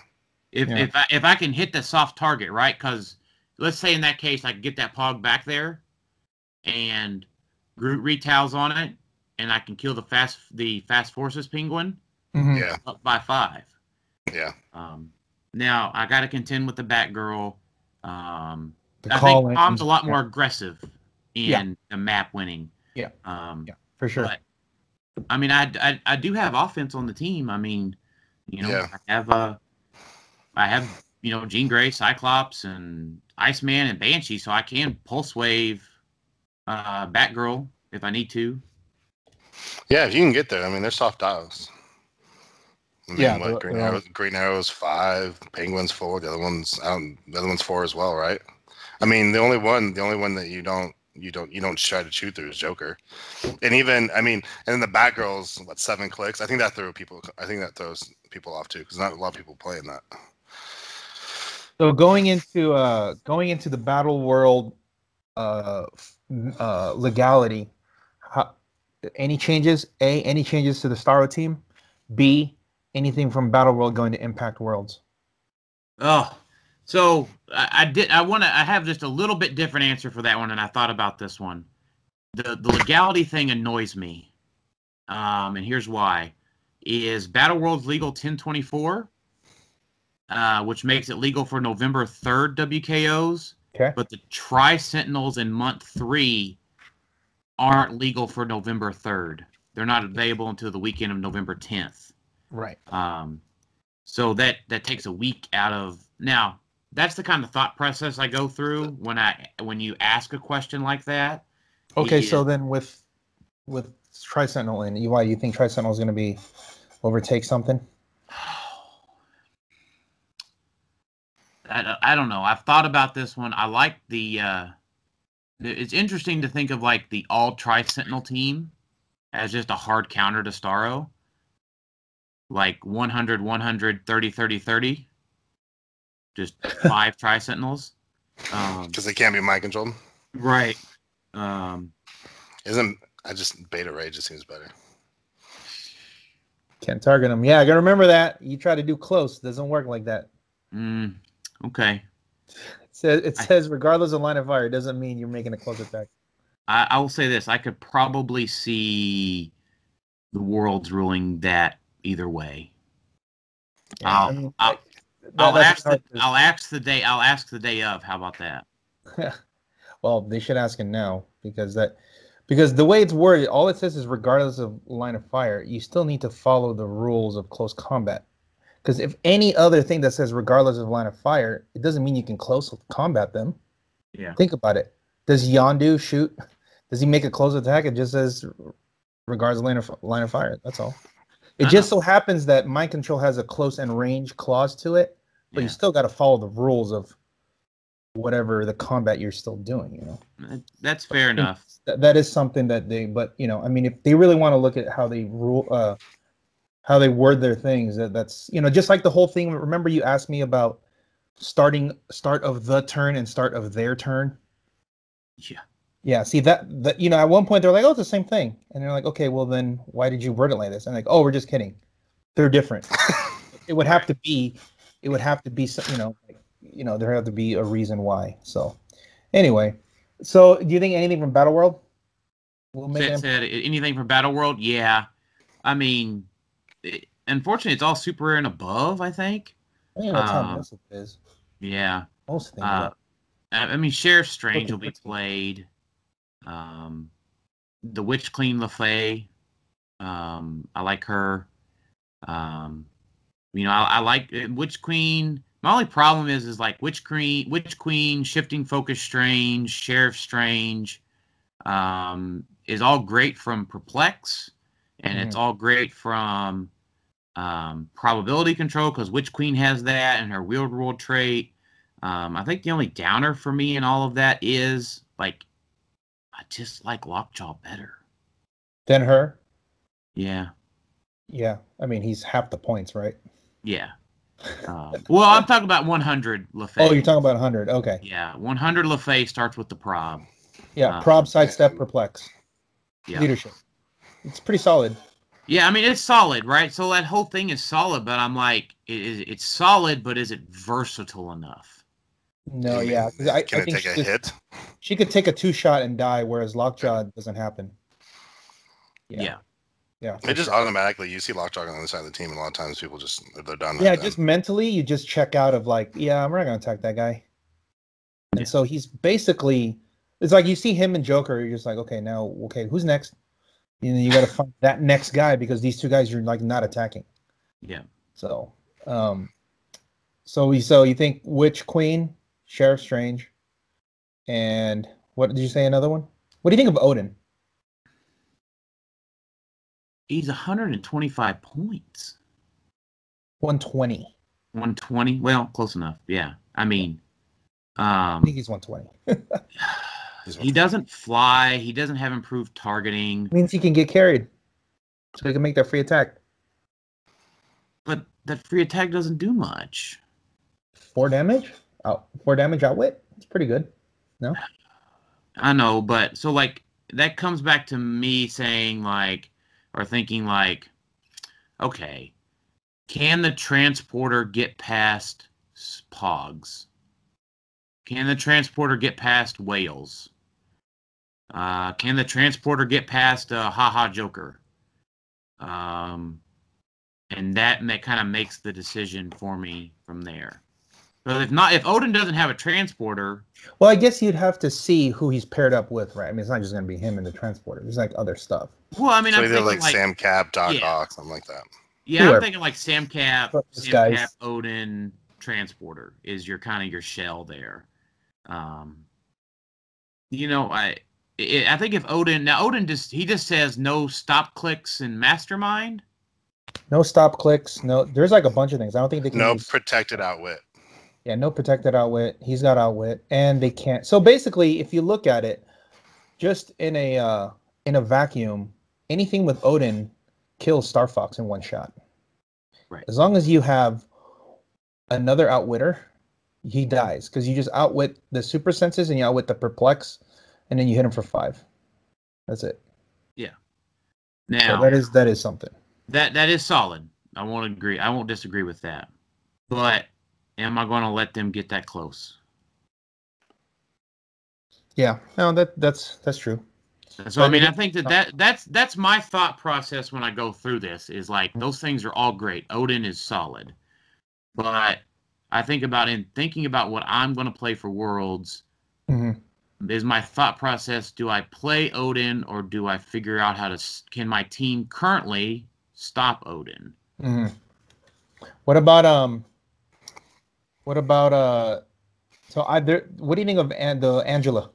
If I can hit the soft target, right? Because let's say in that case I can get that Pog back there and Groot retals on it, and I can kill the fast forces penguin. Yeah. Up by 5. Yeah. Now I got to contend with the Batgirl. I think Tom's a lot more aggressive in the map winning. Yeah. For sure. But, I mean, I do have offense on the team. I mean, I have Jean Grey, Cyclops, and Iceman and Banshee, so I can pulse wave Batgirl if I need to. Yeah, if you can get there. I mean, they're soft dials. Green Arrow's 5, Penguin's 4, the other one's 4 as well, right? I mean, the only one that you don't try to shoot through is Joker. And even, I mean, and then the Batgirl's 7 clicks. I think that throws people off too, because not a lot of people playing that. So going into the battle world legality, any changes? A, any changes to the Starro team? B, anything from Battle World going to Impact Worlds? Oh, so I have just a little bit different answer for that one, and I thought about this one. The legality thing annoys me, and here's why: is Battle Worlds legal 10/24, which makes it legal for November 3rd WKOs. Okay. But the Tri-Sentinels in month 3 aren't legal for November 3rd. They're not available until the weekend of November 10th. Right. So that takes a week out of. Now, that's the kind of thought process I go through when you ask a question like that. Okay, so then with Tri-Sentinel in, why you think Tri-Sentinel is going to overtake something? I don't know. I've thought about this one. I like it's interesting to think of like the all Tri-Sentinel team as just a hard counter to Starro. Like 100, 100, 30, 30, 30. Just 5 Tri-Sentinels. Because they can't be mind controlled. Right. Beta Ray just seems better. Can't target them. Yeah, I gotta remember that. You try to do close, doesn't work like that. Okay. It says regardless of line of fire, it doesn't mean you're making a close attack. I will say this: I could probably see the Worlds ruling that either way. Yeah, I'll ask the day of. How about that? Well, they should ask it now because the way it's worded, all it says is regardless of line of fire. You still need to follow the rules of close combat. Because if any other thing that says regardless of line of fire, it doesn't mean you can close combat them. Yeah. Think about it. Does Yondu shoot? Does he make a close attack? It just says regardless of line of fire. That's all. It just so happens that mind control has a close and range clause to it, but you still got to follow the rules of whatever the combat you're still doing. That's fair enough. That is something that I mean, if they really want to look at how they rule, how they word their things, that's just like the whole thing. Remember, you asked me about start of the turn and start of their turn. Yeah. See that at one point they're like, oh, it's the same thing, and they're like, okay, well then why did you word it like this? And like, oh, we're just kidding. They're different. It would have to be. There have to be a reason why. So, anyway, do you think anything from Battle World will make anything from Battle World? Yeah, I mean, unfortunately, it's all super rare and above. I think. Yeah, that's how most of it is. Yeah, most things. I mean, Sheriff Strange will be played. The Witch Queen LaFay. I like her. I like Witch Queen. My only problem is like Witch Queen, Shifting Focus Strange, Sheriff Strange, is all great from Perplex, and it's all great from probability control because Witch Queen has that and her Wheeled World trait. I think the only downer for me in all of that is like I just like Lockjaw better than her. Yeah. Yeah, I mean he's half the points, right? Yeah. Well, I'm talking about 100 LaFay. Oh, you're talking about 100. Okay. Yeah, 100 LaFay starts with the prob. Yeah, prob, sidestep, perplex. Yeah. Leadership. It's pretty solid. Yeah, I mean it's solid, right? So that whole thing is solid, but I'm like, it's solid, but is it versatile enough? No, yeah. I think take a hit? She could take a 2-shot and die, whereas Lockjaw doesn't happen. Yeah. It just automatically, you see Lockjaw on the other side of the team, and a lot of times people just, they're done. Yeah, just mentally, you just check out of like, yeah, we're not going to attack that guy. And so he's basically, it's like you see him and Joker, you're just like, okay, who's next? And you got to find that next guy because these two guys you're like not attacking. Yeah. So, so you think Witch Queen, Sheriff Strange, and what did you say? Another one? What do you think of Odin? He's 125 points. 120. 120? Well, close enough. Yeah. I mean, I think he's 120. He doesn't fly. He doesn't have improved targeting. It means he can get carried. So he can make that free attack. But that free attack doesn't do much. 4 damage? 4 damage outwit? It's pretty good. No? I know, but so like that comes back to me saying like, or thinking like, okay, can the transporter get past Pogs? Can the transporter get past whales? Can the transporter get past Haha Joker? And that kind of makes the decision for me from there. But if Odin doesn't have a transporter, well, I guess you'd have to see who he's paired up with, right? I mean, it's not just going to be him and the transporter. There's like other stuff. Well, I mean, so either like Sam Cap, Doc Ock, something like that. Yeah, whoever. I'm thinking like Sam Cap, Odin, transporter is your kind of your shell there. You know, I think if Odin just says no stop clicks and mastermind. No stop clicks. No, there's like a bunch of things. I don't think they can. No protected outwit. Yeah, no protected outwit. He's got outwit, and they can't. So basically, if you look at it, just in a vacuum, anything with Odin kills Star Fox in one shot. Right. As long as you have another outwitter, he dies because you just outwit the super senses and you outwit the perplex, and then you hit him for 5. That's it. Yeah. Now so that is something. That is solid. I won't agree. I won't disagree with that. But am I going to let them get that close? Yeah. No, that's true. So I mean, I think that's my thought process when I go through this is like those things are all great. Odin is solid, but I think about thinking about what I'm going to play for Worlds. Mm-hmm. Is my thought process: do I play Odin or do I figure out can my team currently stop Odin? Mm-hmm. What about what do you think of the Angela?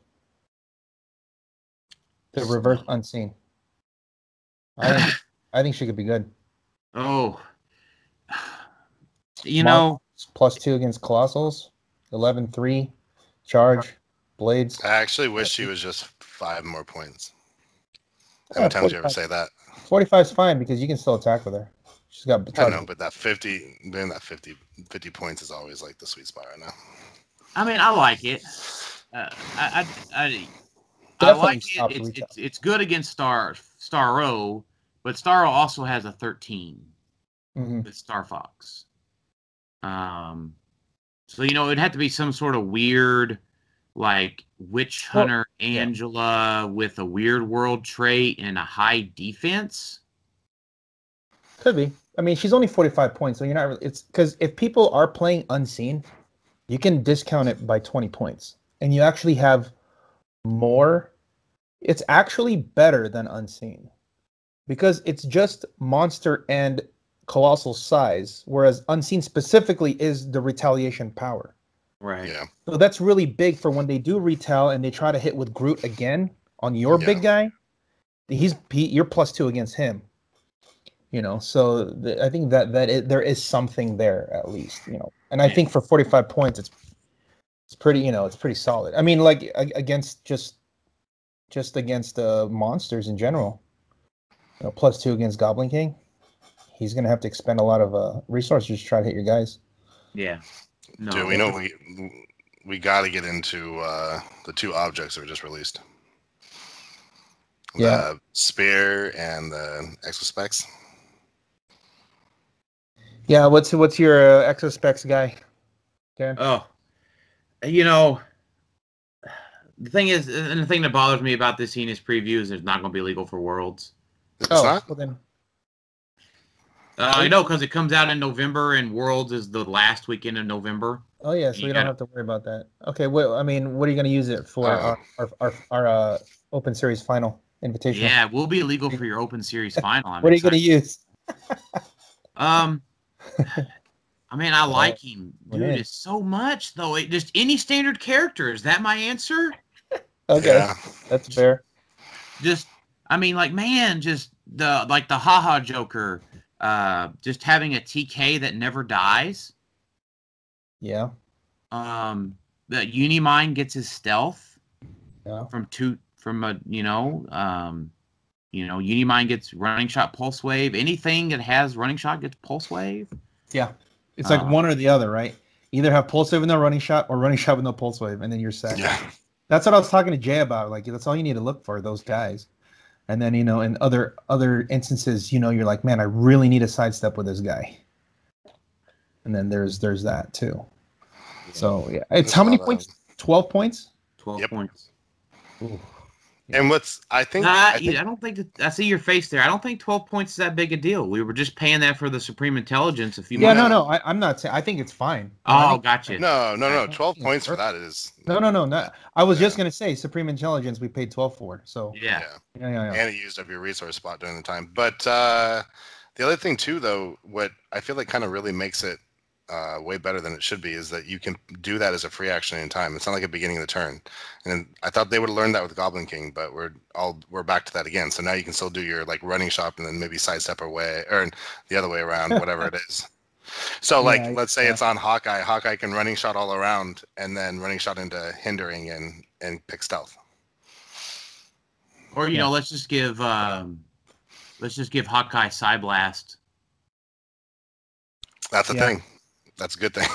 The reverse unseen. I think she could be good. Oh, know, +2 against Colossals, 11-3, charge, blades. I actually wish she was just 5 more points. How many times do you ever say that? 45 is fine because you can still attack with her. She's got. I know, but that 50 points is always like the sweet spot right now. I mean, I like it. I like it. It's good against Starro, but Starro also has a 13 with Star Fox. So it'd have to be some sort of weird, like Witch Hunter Angela with a weird world trait and a high defense. Could be. I mean, she's only 45 points, so you're not really. It's because if people are playing unseen, you can discount it by 20 points, and you actually have more. It's actually better than unseen because it's just monster and colossal size, whereas unseen specifically is the retaliation power. Right. Yeah. So that's really big for when they do retell and they try to hit with Groot again on your big guy. You're +2 against him. So I think that there is something there at least. And I think for 45 points, it's pretty, it's pretty solid. I mean, like against just against monsters in general. +2 against Goblin King. He's gonna have to expend a lot of resources to try to hit your guys. Yeah. No. Dude, we know we got to get into the 2 objects that were just released. Yeah. The spear and the exospecs. Yeah, what's your exospecs guy, Darren? Oh, the thing is, and the thing that bothers me about this Enos preview is it's not going to be legal for Worlds. It's not? Well then. I know, because it comes out in November, and Worlds is the last weekend in November. Oh yeah, so we don't have to worry about that. Okay, well, I mean, what are you going to use it for? Our Open Series final invitation. Yeah, we'll be illegal for your Open Series final. What are you going to use? I mean, I like him, dude. It's so much though. Just any standard character. Is that my answer? Okay, yeah. That's fair. Just, I mean, like, man, just the haha Joker. Just having a TK that never dies. Yeah. The Unimind gets his stealth. Yeah. Unimind gets running shot, pulse wave. Anything that has running shot gets pulse wave. Yeah. It's like one or the other, right? Either have pulse wave with no running shot or running shot with no pulse wave, and then you're set. Yeah. That's what I was talking to Jay about. Like, that's all you need to look for, those guys. And then, in other instances, you're like, man, I really need a sidestep with this guy. And then there's that too. Yeah. So yeah, it's how many points? 12 points. 12 points. Ooh. Yeah. And I don't think I see your face there. I don't think 12 points is that big a deal. We were just paying that for the Supreme Intelligence a few months ago. No. I'm not saying. I think it's fine. Oh, gotcha. No. 12 points for that is. No. I was just gonna say Supreme Intelligence. We paid 12 for. So yeah. And it used up your resource spot during the time. But the other thing too, though, what I feel like kind of really makes it way better than it should be is that you can do that as a free action in time. It's not like a beginning of the turn. And I thought they would have learned that with Goblin King, but we're back to that again. So now you can still do your like running shot and then maybe sidestep away or the other way around, whatever it is. So let's say it's on Hawkeye. Hawkeye can running shot all around and then running shot into hindering and pick stealth. Or let's just give Hawkeye Psyblast. That's a thing. That's a good thing.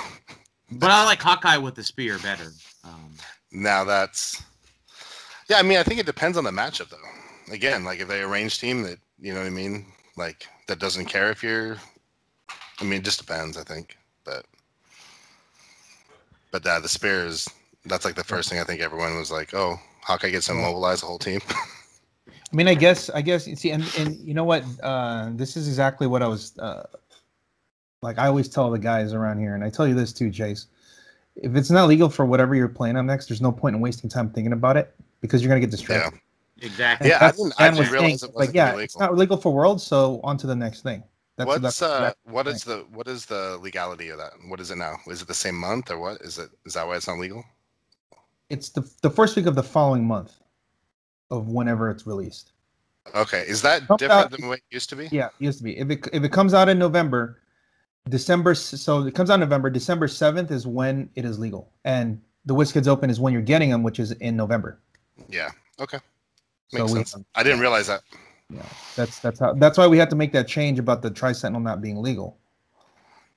But I like Hawkeye with the spear better. Now that's... Yeah, I mean, I think it depends on the matchup, though. Again, like if they arrange team that, you know what I mean? Like, that doesn't care if you're... I mean, it just depends, I think. But the spear is... That's like the first thing I think everyone was like, oh, Hawkeye gets to mobilize the whole team. I mean, I guess, see, and you know what? This is exactly what I was... like I always tell the guys around here, and I tell you this too, Chase. If it's not legal for whatever you're playing on next, there's no point in wasting time thinking about it because you're gonna get distracted. Yeah, exactly. Yeah, I didn't actually realize it wasn't illegal. It's not legal for Worlds, so on to the next thing. What is the legality of that? What is it now? Is it the same month or what? Is that why it's not legal? It's the first week of the following month of whenever it's released. Okay, is that different than what it used to be? Yeah, it used to be. If it comes out in November. December 7th is when it is legal, and the WizKids Open is when you're getting them, which is in November. Yeah. Okay. Makes sense. I didn't realize that. Yeah. That's why we had to make that change about the Tri-Sentinel not being legal,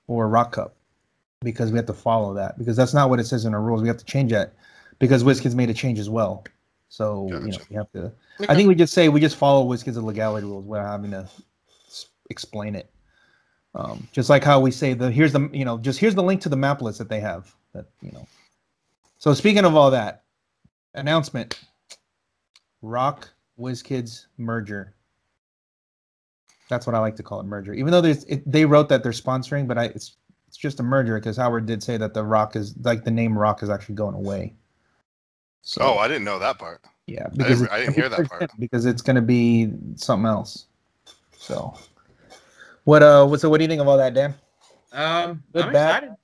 or ROCCUP, because we have to follow that because that's not what it says in our rules. We have to change that because WizKids made a change as well. So we have to. Okay. I think we just follow WizKids' legality rules without having to explain it. Just like how we say here's the link to the map list that they have So speaking of all that, announcement, Rock WizKids merger. That's what I like to call it, merger. Even though they wrote that they're sponsoring, but it's just a merger because Howard did say that the Rock is like the name Rock is actually going away. So, I didn't know that part. Yeah, because I didn't hear that part because it's going to be something else. So. So what do you think of all that, Dan? I'm excited.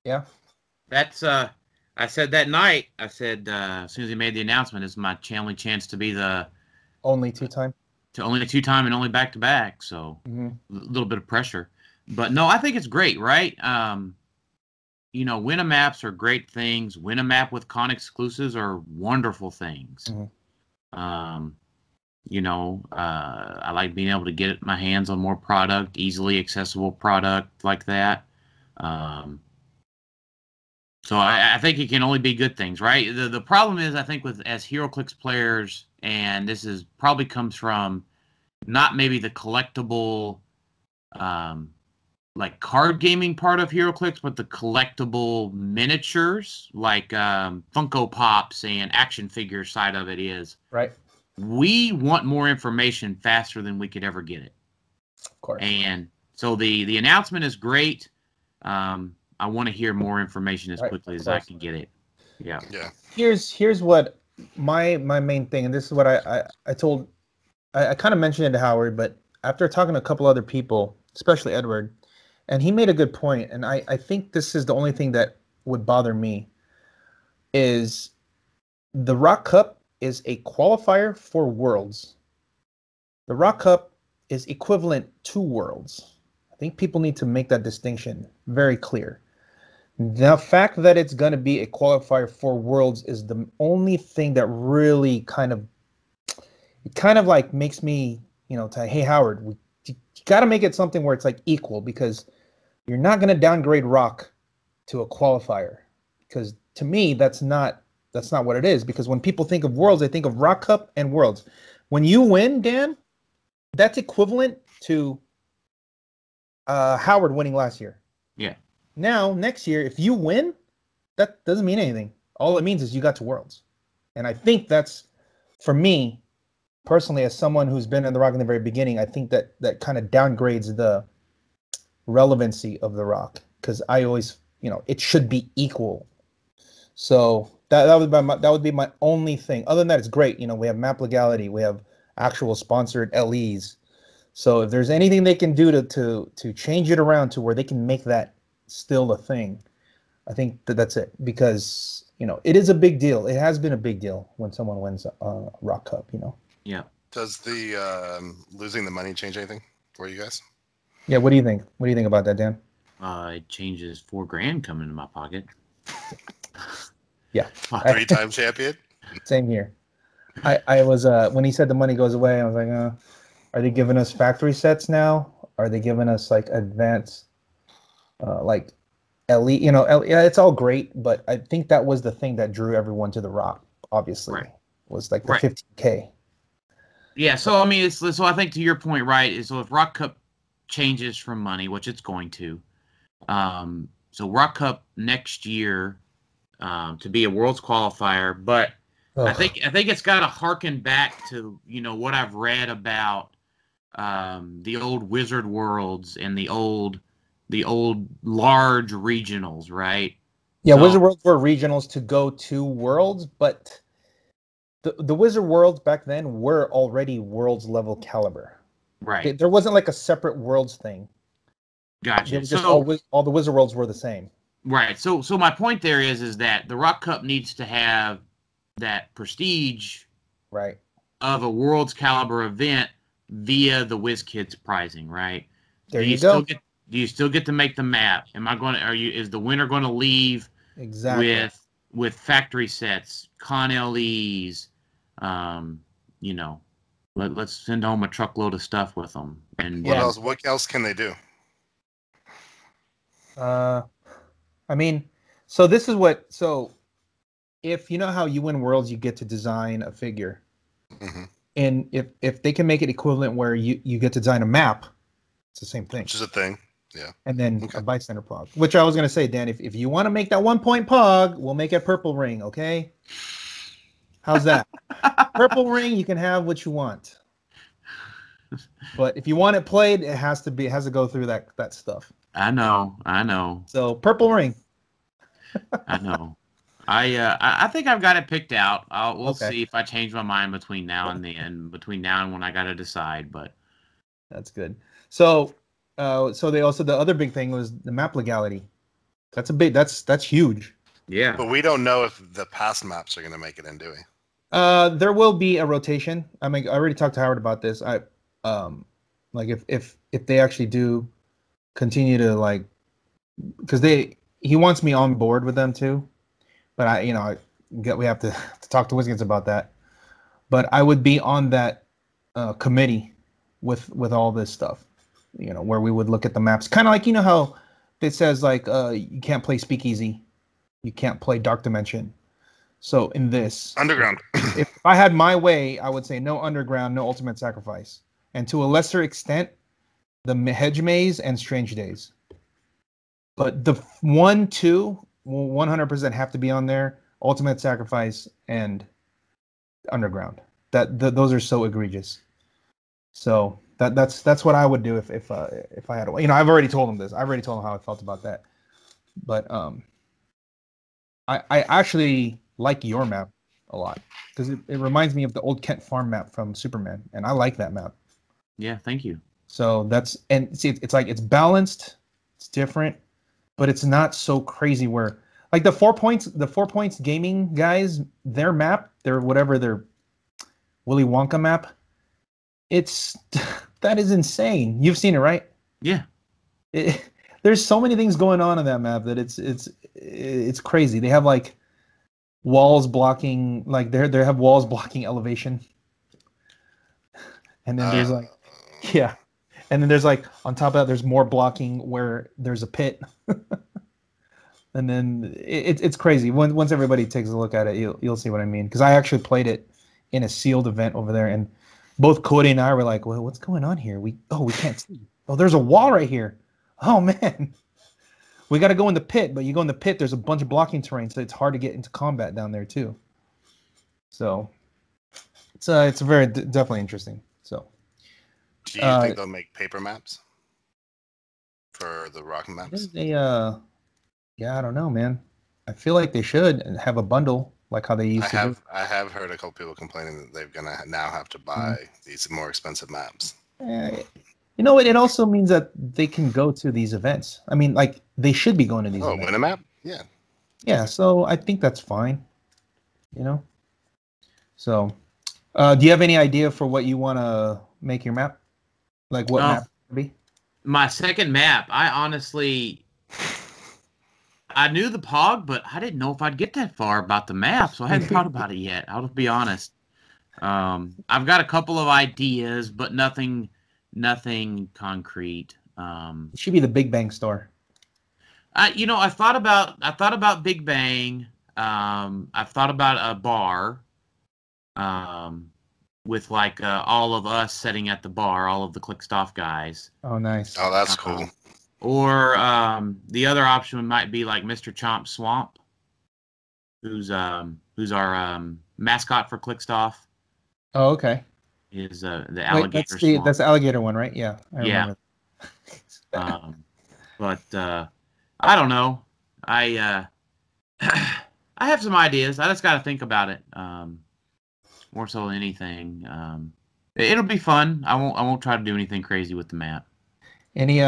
Yeah. That's I said that night. I said as soon as he made the announcement, it's my only chance to be the only two-time and only back-to-back. So a little bit of pressure, but no, I think it's great, right? you know, winner maps are great things. Win a map with con exclusives are wonderful things. You know, I like being able to get my hands on more product, easily accessible product like that. So I think it can only be good things, right? The problem is, I think, with as Heroclix players, and this is probably comes from not maybe the collectible, like card gaming part of Heroclix, but the collectible miniatures, like Funko Pops and action figure side of it is. Right. We want more information faster than we could ever get it. Of course. And so the announcement is great. I want to hear more information as quickly as I can get it. Yeah. Yeah. Here's what my main thing, and this is what I kind of mentioned it to Howard, but after talking to a couple other people, especially Edward, and he made a good point, and I think this is the only thing that would bother me, is the ROCCUP is a qualifier for Worlds. The ROCCUP is equivalent to Worlds. I think people need to make that distinction very clear. The fact that it's going to be a qualifier for Worlds is the only thing that really kind of like makes me, you know, hey, Howard, you got to make it something where it's like equal, because you're not going to downgrade Rock to a qualifier, because to me, that's not what it is. Because when people think of Worlds, they think of ROCCUP and Worlds. When you win, Dan, that's equivalent to Howard winning last year. Yeah. Now, next year, if you win, that doesn't mean anything. All it means is you got to Worlds. And I think that's, for me, personally, as someone who's been in the Rock in the very beginning, I think that kind of downgrades the relevancy of the Rock. Because I always, you know, it should be equal. So that would be my only thing. Other than that, it's great. You know, we have map legality. We have actual sponsored LEs. So if there's anything they can do to change it around to where they can make that still a thing, I think that's it. Because, you know, it is a big deal. It has been a big deal when someone wins a ROCCUP, you know. Yeah. Does the losing the money change anything for you guys? Yeah, what do you think? What do you think about that, Dan? It changes $4,000 coming into my pocket. Yeah. 3-time champion? Same here. I was when he said the money goes away, I was like, are they giving us factory sets now? Are they giving us like advanced like elite, you know, yeah, it's all great, but I think that was the thing that drew everyone to the Rock, obviously. Right. Was like the 15K. Yeah, so I mean, so I think to your point, right, is so if ROCCUP changes from money, which it's going to, so ROCCUP next year to be a Worlds qualifier, but I think it's got to harken back to, you know, what I've read about the old Wizard Worlds and the old large regionals, right? Yeah, so, Wizard Worlds were regionals to go to Worlds, but the Wizard Worlds back then were already Worlds level caliber. Right. There wasn't like a separate Worlds thing. Gotcha. Just so all the Wizard Worlds were the same. Right. So my point there is that the ROCCUP needs to have that prestige, right, of a Worlds caliber event via the WizKids pricing, right? There you go. Do you still get to make the map? Is the winner going to leave exactly with factory sets, con LEs, you know, let's send home a truckload of stuff with them. And what else can they do? I mean, so this is what, so if you know how you win Worlds, you get to design a figure. Mm-hmm. And if they can make it equivalent where you get to design a map, it's the same thing. Which is a thing, yeah. And then a bystander pog, which I was going to say, Dan, if you want to make that 1-point pog, we'll make it purple ring, okay? How's that? Purple ring, you can have what you want. But if you want it played, it has to go through that stuff. I know. So purple ring. I know. I think I've got it picked out. We'll Okay. see if I change my mind between now and when I got to decide. But that's good. So they also, the other big thing was the map legality. That's huge. Yeah. But we don't know if the past maps are going to make it in, do we? There will be a rotation. I mean, I already talked to Howard about this. Like if they actually do continue to, like, because they, he wants me on board with them too, but we have to talk to Wiggins about that. But I would be on that committee with all this stuff, where we would look at the maps, kind of like how it says like you can't play Speakeasy, you can't play Dark Dimension. So in this Underground, if I had my way, I would say no Underground, no Ultimate Sacrifice, and to a lesser extent, the Hedge Maze and Strange Days. But the 1, 2 will 100% have to be on there. Ultimate Sacrifice and Underground. Those are so egregious. So that's what I would do if I had a way. I've already told him this. I already told him how I felt about that. But I actually like your map a lot because it reminds me of the old Kent Farm map from Superman, and I like that map. Yeah, thank you. So it's like it's balanced, it's different, but it's not so crazy where like the 4 points gaming guys, their map, their Willy Wonka map, that is insane. You've seen it, right? Yeah. There's so many things going on in that map that it's crazy. They have like walls blocking, like they have walls blocking elevation, and then there's like and then there's like on top of that there's more blocking where there's a pit, and then it's crazy. Once everybody takes a look at it, you'll see what I mean. Because I actually played it in a sealed event over there, and both Cody and I were like, "Well, what's going on here? We can't see. Oh, there's a wall right here. Oh man, we got to go in the pit." But you go in the pit, there's a bunch of blocking terrain, so it's hard to get into combat down there too. So it's very definitely interesting. So, do you think they'll make paper maps for the rock maps? Yeah, I don't know, man. I feel like they should have a bundle like how they used to do. I have heard a couple people complaining that they're gonna now have to buy these more expensive maps. You know what? It also means that they can go to these events. I mean, like they should be going to these events. Oh, win a map? Yeah. Yeah, so I think that's fine. So, do you have any idea for what you want to make your map? Like what map would be? My second map, I knew the Pog, but I didn't know if I'd get that far about the map, so I hadn't thought about it yet. I'll be honest. I've got a couple of ideas, but nothing concrete. It should be the Big Bang store. I thought about Big Bang. I've thought about a bar. With like all of us sitting at the bar, all of the Clickstuff guys. Oh, nice. Oh, that's cool. Or the other option might be like Mr. Chomp Swamp, who's our mascot for Clickstuff. Oh, okay. Is the alligator swamp. That's the alligator one, right? Yeah. I remember. But I don't know. I have some ideas. I just got to think about it. More so than anything. It'll be fun. I won't try to do anything crazy with the map. Any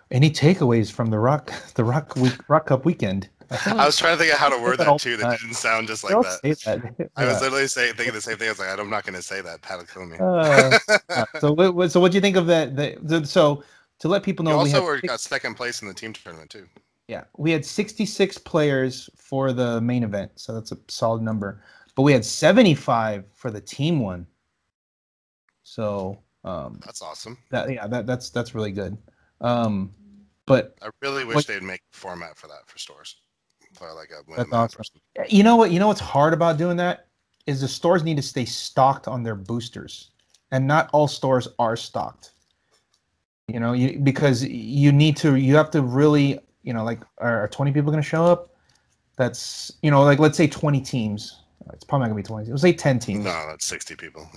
takeaways from the ROCCUP weekend? I was trying to think of how to word that too. That didn't sound just like that. I was literally thinking the same thing. I was like, I'm not going to say that. Pat will kill me. So what do you think of that? So to let people know, we got second place in the team tournament too. Yeah, we had 66 players for the main event, so that's a solid number. But we had 75 for the team one. So that's awesome. That's really good. But I really wish they'd make a format for that for stores. For like a that's awesome. You know what? You know what's hard about doing that is the stores need to stay stocked on their boosters, and not all stores are stocked. Because you have to really. Like, are 20 people going to show up? That's, like, let's say 20 teams. It's probably not going to be 20. Let's say 10 teams. No, that's 60 people,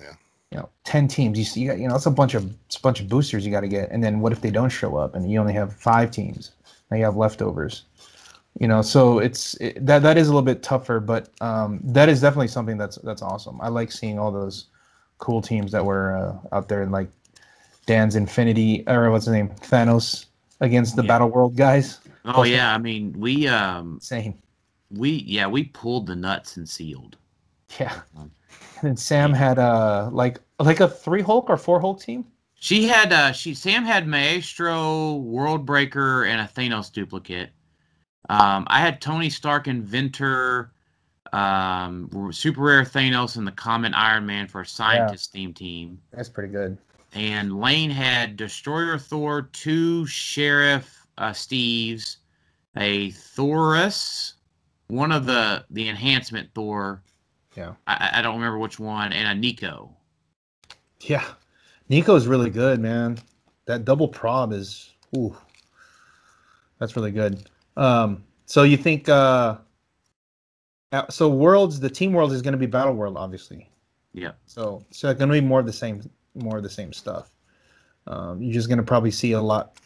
yeah. 10 teams. You got, that's a bunch of boosters you got to get. And then what if they don't show up and you only have 5 teams? Now you have leftovers. So that is a little bit tougher, but that is definitely something that's awesome. I like seeing all those cool teams that were out there, like Dan's Infinity, or what's his name? Thanos against the Battle World guys. Oh yeah, I mean we same. We pulled the nuts and sealed. Yeah, and then Sam had like a 3 Hulk or 4 Hulk team. Sam had Maestro, World Breaker, and a Thanos duplicate. I had Tony Stark Inventor, Super Rare Thanos, and the Common Iron Man for a Scientist theme team. That's pretty good. And Lane had Destroyer Thor, 2 Sheriff Steves, a Thorus, one of the enhancement Thor. Yeah. I don't remember which one, and a Nico. Yeah. Nico's really good, man. That double prob is, ooh, that's really good. So you think, so Worlds, the Team World is going to be Battle World, obviously. Yeah. So it's going to be more of the same stuff. You're just going to probably see a lot.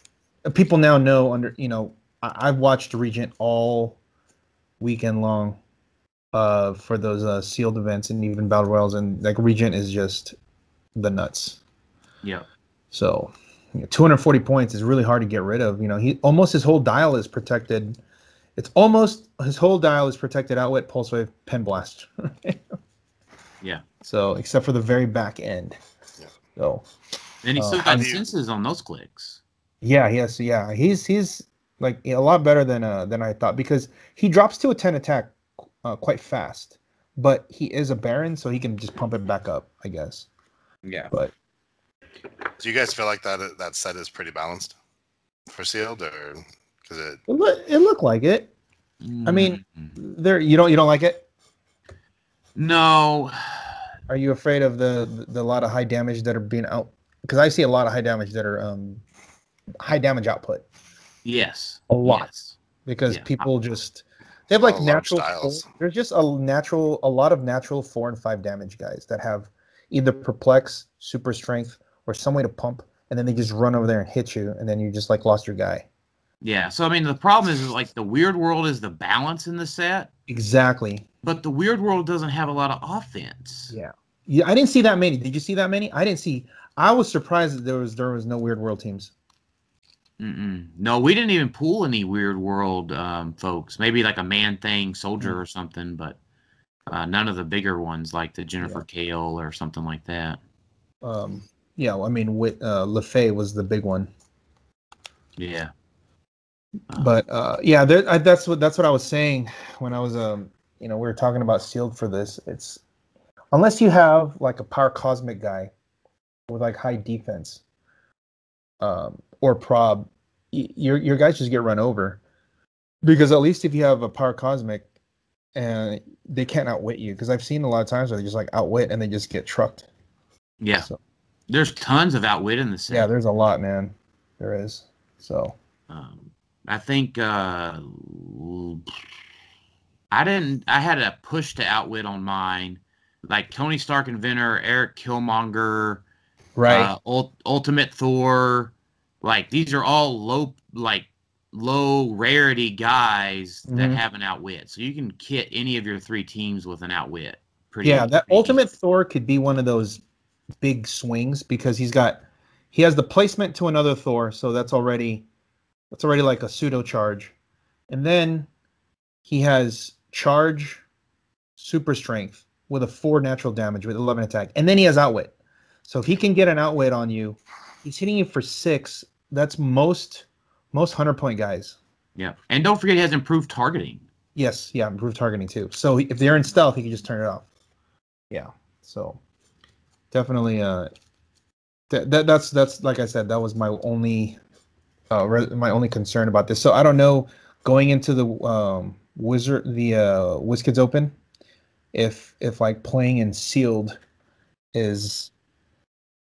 People now know I've watched Regent all weekend long for those sealed events and even Battle Royals, and like Regent is just the nuts. Yeah. So 240 points is really hard to get rid of. He almost his whole dial is protected. It's almost his whole dial is protected Outwit, Pulse Wave, Pen Blast. Yeah. So except for the very back end. Yeah. So. And he still got senses on those clicks. Yeah, yes, yeah. He's like a lot better than I thought, because he drops to a 10 attack quite fast, but he is a Baron, so he can just pump it back up, I guess. Yeah. But do you guys feel like that set is pretty balanced for sealed, or because it looked like it? I mean, you don't like it? No. Are you afraid of the lot of high damage that are being out? Because I see a lot of high damage that are high damage output. Yes. A lot. Yes. Because people just they have like natural. There's just a lot of natural 4 and 5 damage guys that have either perplex, super strength, or some way to pump, and then they just run over there and hit you, and then you just like lost your guy. Yeah. So I mean, the problem is like the Weird World is the balance in the set. Exactly. But the Weird World doesn't have a lot of offense. Yeah. Yeah. I didn't see that many. Did you see that many? I didn't see. I was surprised that there was no Weird World teams. No, we didn't even pull any Weird World folks. Maybe like a Man Thing Soldier or something, but none of the bigger ones like the Jennifer Kale or something like that. Yeah, I mean, LeFay was the big one. Yeah. But yeah, that's what I was saying when I was we were talking about sealed for this. It's unless you have like a Power Cosmic guy with like high defense or prob, your guys just get run over, because at least if you have a Power Cosmic, and they can't outwit you, because I've seen a lot of times where they just like outwit and they just get trucked. Yeah. So, there's tons of outwit in the set. Yeah, there's a lot, man. There is. So I think I had a push to outwit on mine, like Tony Stark Inventor, Eric Killmonger, right? Ultimate Thor. Like these are all low rarity guys that have an outwit, so you can kit any of your 3 teams with an outwit. That Ultimate Thor could be one of those big swings, because he has the placement to another Thor, so that's already like a pseudo charge, and then he has charge, super strength with a 4 natural damage with 11 attack, and then he has outwit. So if he can get an outwit on you, he's hitting you for 6. That's most 100-point guys. Yeah, and don't forget he has improved targeting. Yes, yeah, improved targeting too. So if they're in stealth, he can just turn it off. Yeah, so definitely. That's like I said, that was my only concern about this. So I don't know, going into the WizKids Open, if like playing in sealed is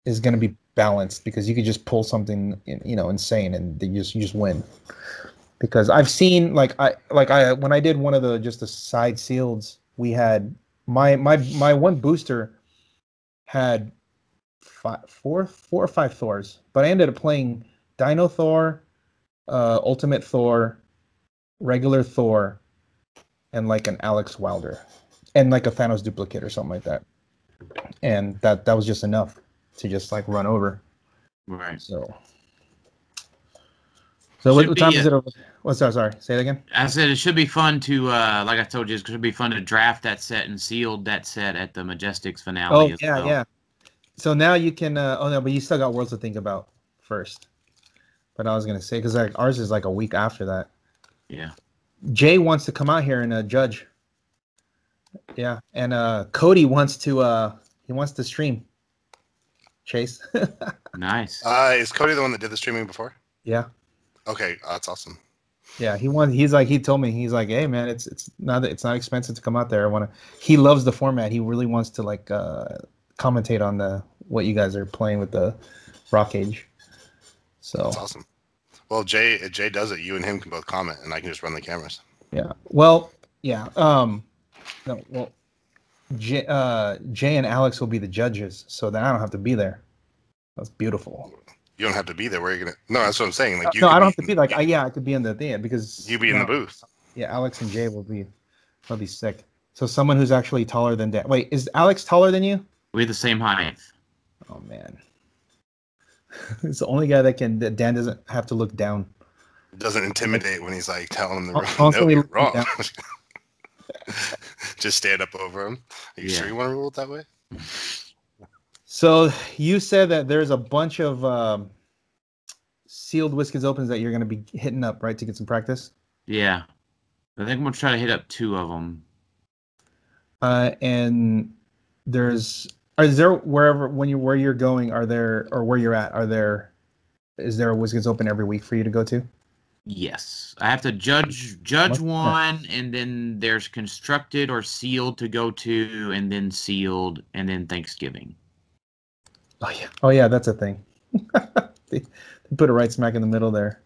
going to be balanced, because you could just pull something insane and you just win. Because I've seen when I did one of the side sealeds, we had my one booster had 4 or 5 Thors, but I ended up playing Dino Thor, Ultimate Thor, regular Thor, and like an Alex Wilder, and like a Thanos duplicate or something like that, and that was just enough to just like run over. Right. So what time is it over? What's that? Sorry, say it again. I said it should be fun to, like I told you, it should be fun to draft that set and sealed that set at the Majestix finale. Oh, yeah, yeah. So now you can. Oh no, but you still got Worlds to think about first. But I was gonna say because like ours is like a week after that. Yeah. Jay wants to come out here and judge. Yeah, and Cody wants to. He wants to stream. Chase. Nice. Is Cody the one that did the streaming before? Yeah. Okay, that's awesome. Yeah, he told me, he's like, hey man, it's not expensive to come out there. He loves the format. He really wants to like commentate on what you guys are playing with the Rock Age. So that's awesome. Well, Jay does it. You and him can both comment, and I can just run the cameras. Yeah. Well, yeah. No. Well, Jay and Alex will be the judges, so then I don't have to be there. That's beautiful. You don't have to be there. Where are you gonna? No, that's what I'm saying. Like, no, I don't have to be like. I could be in the thing because you be in the booth. Yeah, Alex and Jay will be sick. So someone who's actually taller than Dan. Wait, is Alex taller than you? We're the same height. Oh man, it's the only guy that Dan doesn't have to look down. It doesn't intimidate when he's like telling him the wrong. Constantly no, wrong. Just stand up over him. Are you sure you want to rule it that way? So you said that there's a bunch of sealed WizKids Opens that you're going to be hitting up, right, to get some practice? Yeah. I think I'm going to try to hit up 2 of them. And is there where you're going, is there a WizKids Open every week for you to go to? Yes. I have to judge one, and then there's constructed or sealed to go to, and then sealed, and then Thanksgiving. Oh yeah, that's a thing. They put it right smack in the middle there.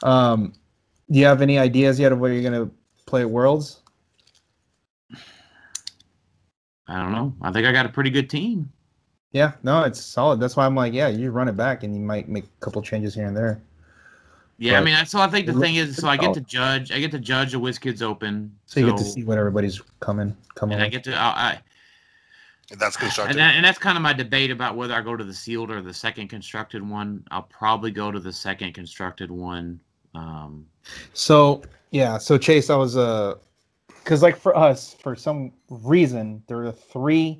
Do you have any ideas yet of where you're gonna play at Worlds? I don't know. I think I got a pretty good team. Yeah, no, it's solid. That's why I'm like, yeah, you run it back, and you might make a couple changes here and there. Yeah, but, I mean, so I think the thing is, so I get to judge a WizKids Open. So you get to see what everybody's coming. And I get to that's constructed. And that's kind of my debate about whether I go to the sealed or the second constructed one. I'll probably go to the second constructed one. So Chase, I was because like for us, for some reason, there are 3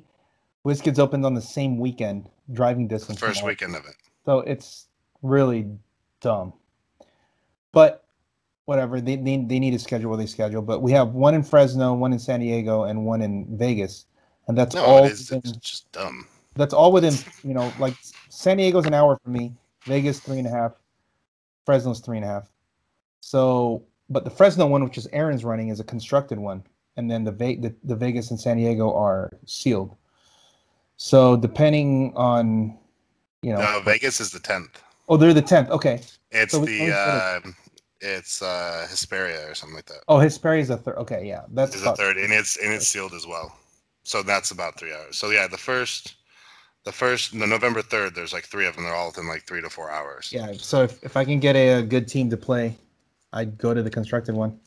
WizKids Opens on the same weekend, driving distance. The first weekend of it. So it's really dumb. But whatever, they need to schedule what they schedule. But we have one in Fresno, one in San Diego, and one in Vegas. And that's it's just dumb. That's all within, like San Diego's an hour from me, Vegas 3.5, Fresno's 3.5. So, but the Fresno one, which is Aaron's running, is a constructed one, and then the Vegas and San Diego are sealed. So depending on, No, Vegas is the 10th. Oh, they're the 10th. Okay. It's it's Hesperia or something like that. Oh, Hesperia is a third. Okay, yeah, that's a third, and it's sealed as well. So that's about 3 hours. So yeah, November 3rd, there's like 3 of them. They're all within like 3 to 4 hours. Yeah. So if I can get a good team to play, I'd go to the constructed one.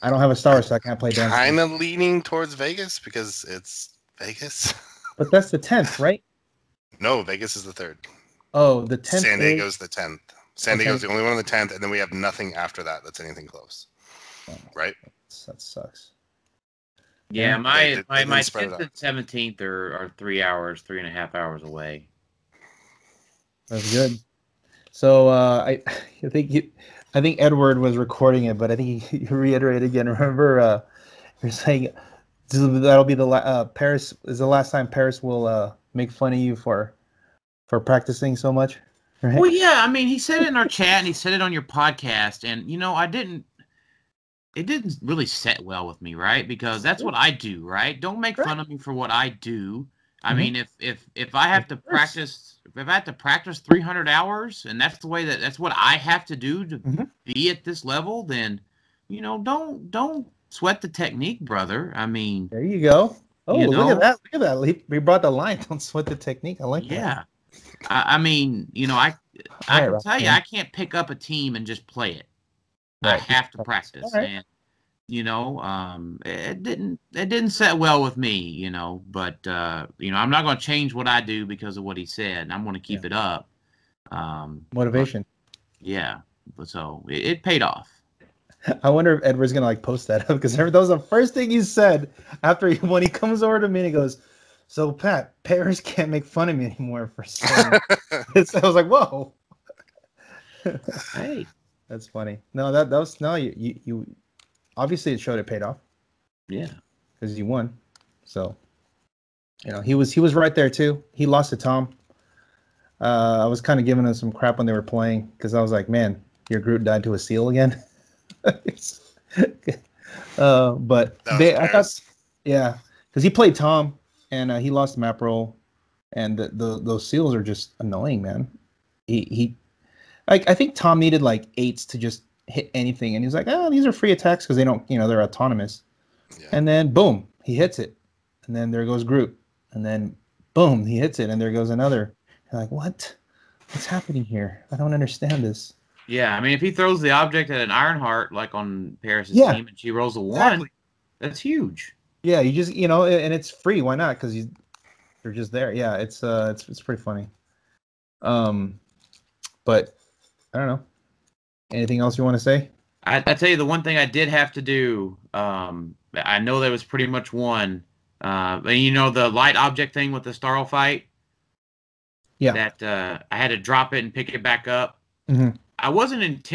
I don't have a star, so I can't play dance. Kind of leaning towards Vegas because it's Vegas. But that's the 10th, right? No, Vegas is the 3rd. Oh, the 10th. San Diego's the 10th. San Diego's the only one on the 10th, and then we have nothing after that that's anything close. Right? That sucks. Yeah, my 10th and 17th are 3 hours, 3.5 hours away. That's good. So I think Edward was recording it, but I think he reiterated again. Remember, you're saying that'll be Paris is the last time Paris will make fun of you for practicing so much. Right? Well, yeah, I mean, he said it in our chat, and he said it on your podcast, and it didn't really set well with me, right? Because that's what I do, right? Don't make fun of me for what I do. I mean, if I have to practice, if I have to practice 300 hours, and that's what I have to do to be at this level, then don't sweat the technique, brother. I mean, there you go. Oh, look at that! Look at that! We brought the line. Don't sweat the technique. I like that. Yeah. I mean, I can tell you, I can't pick up a team and just play it. Right. I have to practice, and it didn't set well with me, But I'm not going to change what I do because of what he said. I'm going to keep it up. Motivation. But, yeah, so it paid off. I wonder if Edward's gonna post that up because that was the first thing he said when he comes over to me and he goes, So Pat, Paris can't make fun of me anymore for saying this. I was like, whoa. Hey, that's funny. No, that was no. You obviously it showed it paid off. Yeah, because you won. So, he was right there too. He lost to Tom. I was kind of giving him some crap when they were playing because I was like, man, your group died to a seal again. But I thought, yeah, because he played Tom and he lost the map roll, and those seals are just annoying, man. He I think Tom needed like 8s to just hit anything, and he was like, oh, these are free attacks because they don't, they're autonomous. Yeah. And then boom, he hits it, and then there goes Groot, and then boom, he hits it, and there goes another. You're like, what's happening here? I don't understand this. Yeah, I mean, if he throws the object at an Ironheart like on Paris's team, and she rolls a 1, that's huge. Yeah, you just and it's free. Why not? Because they're just there. Yeah, it's pretty funny. But I don't know. Anything else you want to say? I tell you, the one thing I did have to do, I know that was pretty much won. And the light object thing with the Starl fight? Yeah. That I had to drop it and pick it back up. Mm-hmm. I wasn't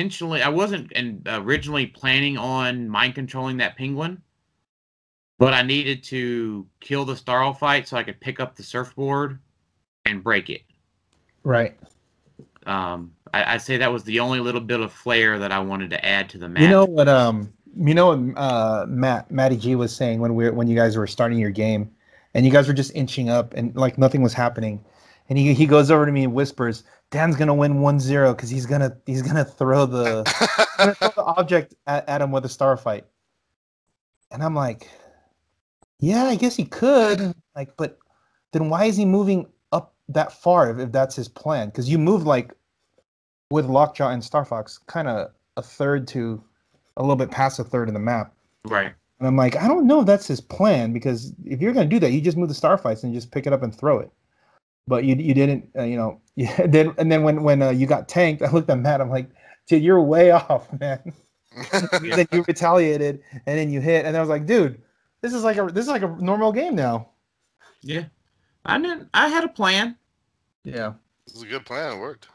originally planning on mind controlling that penguin, but I needed to kill the Starl fight so I could pick up the surfboard and break it. Right. I'd say that was the only little bit of flair that I wanted to add to the match. You know what Matty G was saying when you guys were starting your game, and you guys were just inching up and like nothing was happening, and he goes over to me and whispers, "Dan's gonna win 1-0 because he's gonna throw the object at him with a star fight." And I'm like, yeah, I guess he could, like, but then why is he moving up that far if that's his plan? Because you moved like with Lockjaw and Star Fox, kind of a third to a little bit past a third of the map. Right. And I'm like, I don't know if that's his plan, because if you're going to do that, you just move the Star Fights and just pick it up and throw it. But you didn't, then when you got tanked, I looked at Matt, I'm like, dude, you're way off, man. Then you retaliated, and then you hit, and I was like, dude, this is like a normal game now. Yeah. I had a plan. Yeah. This is a good plan. It worked.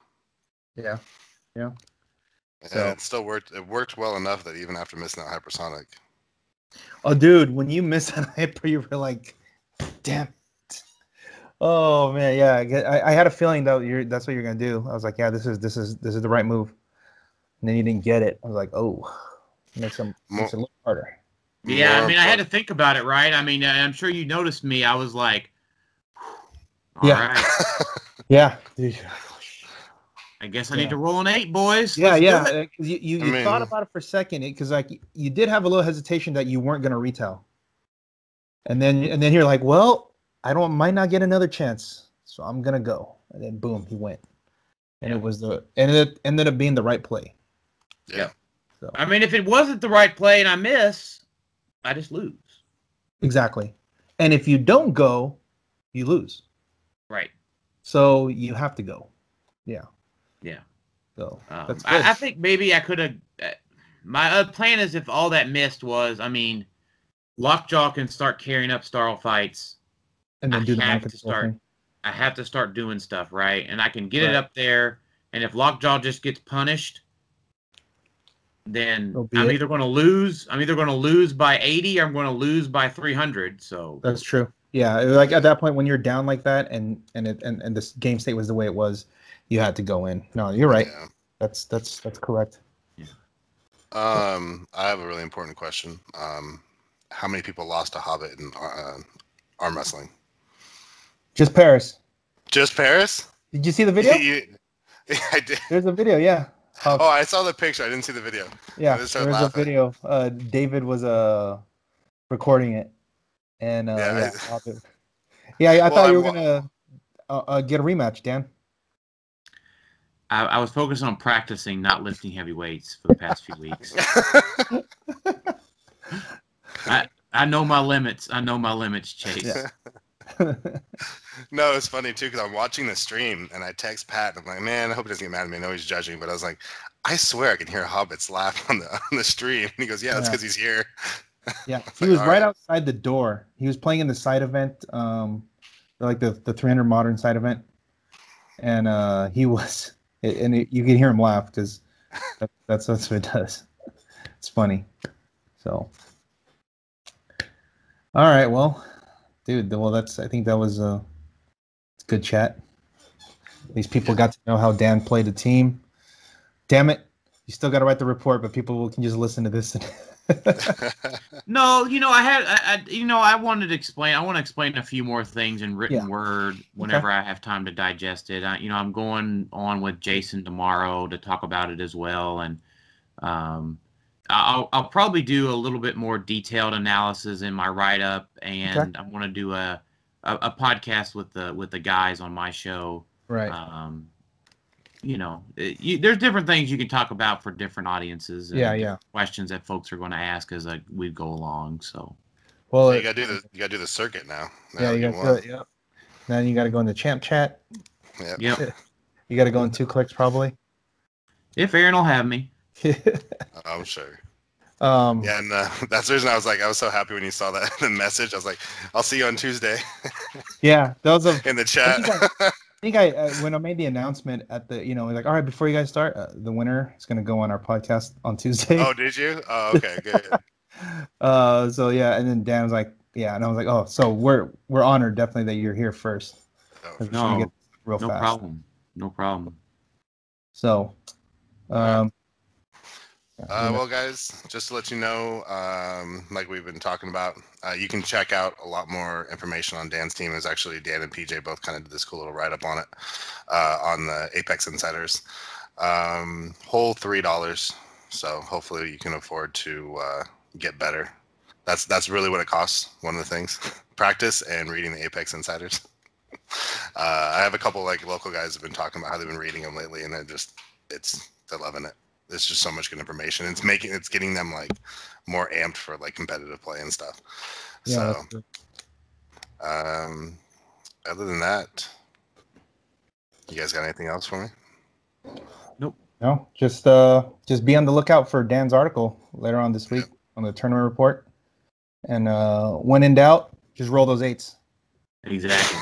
Yeah. Yeah. So it still worked. It worked well enough that even after missing out hypersonic. Oh, dude, when you missed that hyper, you were like, damn it. Oh man, yeah. I had a feeling that that's what you're gonna do. I was like, yeah, this is the right move. And then you didn't get it. I was like, oh, makes it a little harder. Yeah, I mean, I had to think about it, right? I mean, I'm sure you noticed me. I was like, all right. Yeah, dude. I guess I need to roll an 8, boys. Yeah, yeah. You thought about it for a second, because like you did have a little hesitation that you weren't gonna retell, and then you're like, well, might not get another chance, so I'm gonna go, and then boom, he went, and it ended up being the right play. Yeah. So I mean, if it wasn't the right play and I miss, I just lose. Exactly, and if you don't go, you lose. Right. So you have to go. Yeah. Yeah. So that's good. I think maybe I could have. My plan is, if all that missed was, I mean, Lockjaw can start carrying up Starl fights, and then do the mind control thing. I have to start doing stuff, right? And I can get it up there. And if Lockjaw just gets punished, then I'm either going to lose. I'm either going to lose by 80, or I'm going to lose by 300. So that's true. Yeah, like at that point when you're down like that, and this game state was the way it was, you had to go in. No, you're right. Yeah. That's correct. Yeah. I have a really important question. How many people lost to Hobbit in arm wrestling? Just Paris. Just Paris? Did you see the video? Yeah, I did. There's a video, yeah. Oh, I saw the picture. I didn't see the video. Yeah, there's a video. David was recording it, and I thought you were gonna get a rematch, Dan. I was focused on practicing, not lifting heavy weights for the past few weeks. I know my limits. I know my limits, Chase. Yeah. No, it's funny too, because I'm watching the stream and I text Pat. And I'm like, man, I hope he doesn't get mad at me. I know he's judging, but I was like, I swear I can hear Hobbits laugh on the stream. And he goes, yeah, that's because he's here. Yeah, he was right outside the door. He was playing in the side event. like the 300 modern side event, and he was, and you can hear him laugh because that's what it does. It's funny. So, all right, well, dude, I think that was a good chat. These people got to know how Dan played the team. Damn it, you still got to write the report, but people can just listen to this. No, I wanted to explain. I want to explain a few more things in written word whenever I have time to digest it. I'm going on with Jason tomorrow to talk about it as well, and I'll probably do a little bit more detailed analysis in my write up, and I want to do a podcast with the guys on my show. Right. There's different things you can talk about for different audiences. And questions that folks are going to ask as we go along. So, well, you got to do the circuit now. You got to do it. Yep. Then you got to go in the champ chat. Yep. You got to go in 2 clicks probably. If Aaron will have me. I'm sure. And that's the reason I was so happy when you saw that the message. I was like, I'll see you on Tuesday. Yeah, that was in the chat. I think when I made the announcement at the, like, all right, before you guys start, the winner is going to go on our podcast on Tuesday. Oh, did you? Oh, okay, good. So yeah, and then Dan was like, yeah, and I was like, oh, so we're honored definitely that you're here first. No fast. No problem. So, well, guys, just to let you know, like we've been talking about, you can check out a lot more information on Dan's team. Is actually Dan and PJ both kind of did this cool little write-up on it on the Apex Insiders. Whole $3, so hopefully you can afford to get better. That's really what it costs. One of the things, practice and reading the Apex Insiders. I have a couple like local guys have been talking about how they've been reading them lately, and they're loving it. There's just so much good information. It's getting them like more amped for like competitive play and stuff. Yeah, so, other than that, you guys got anything else for me? Nope. No, just be on the lookout for Dan's article later on this week on the tournament report. And when in doubt, just roll those 8s. Exactly.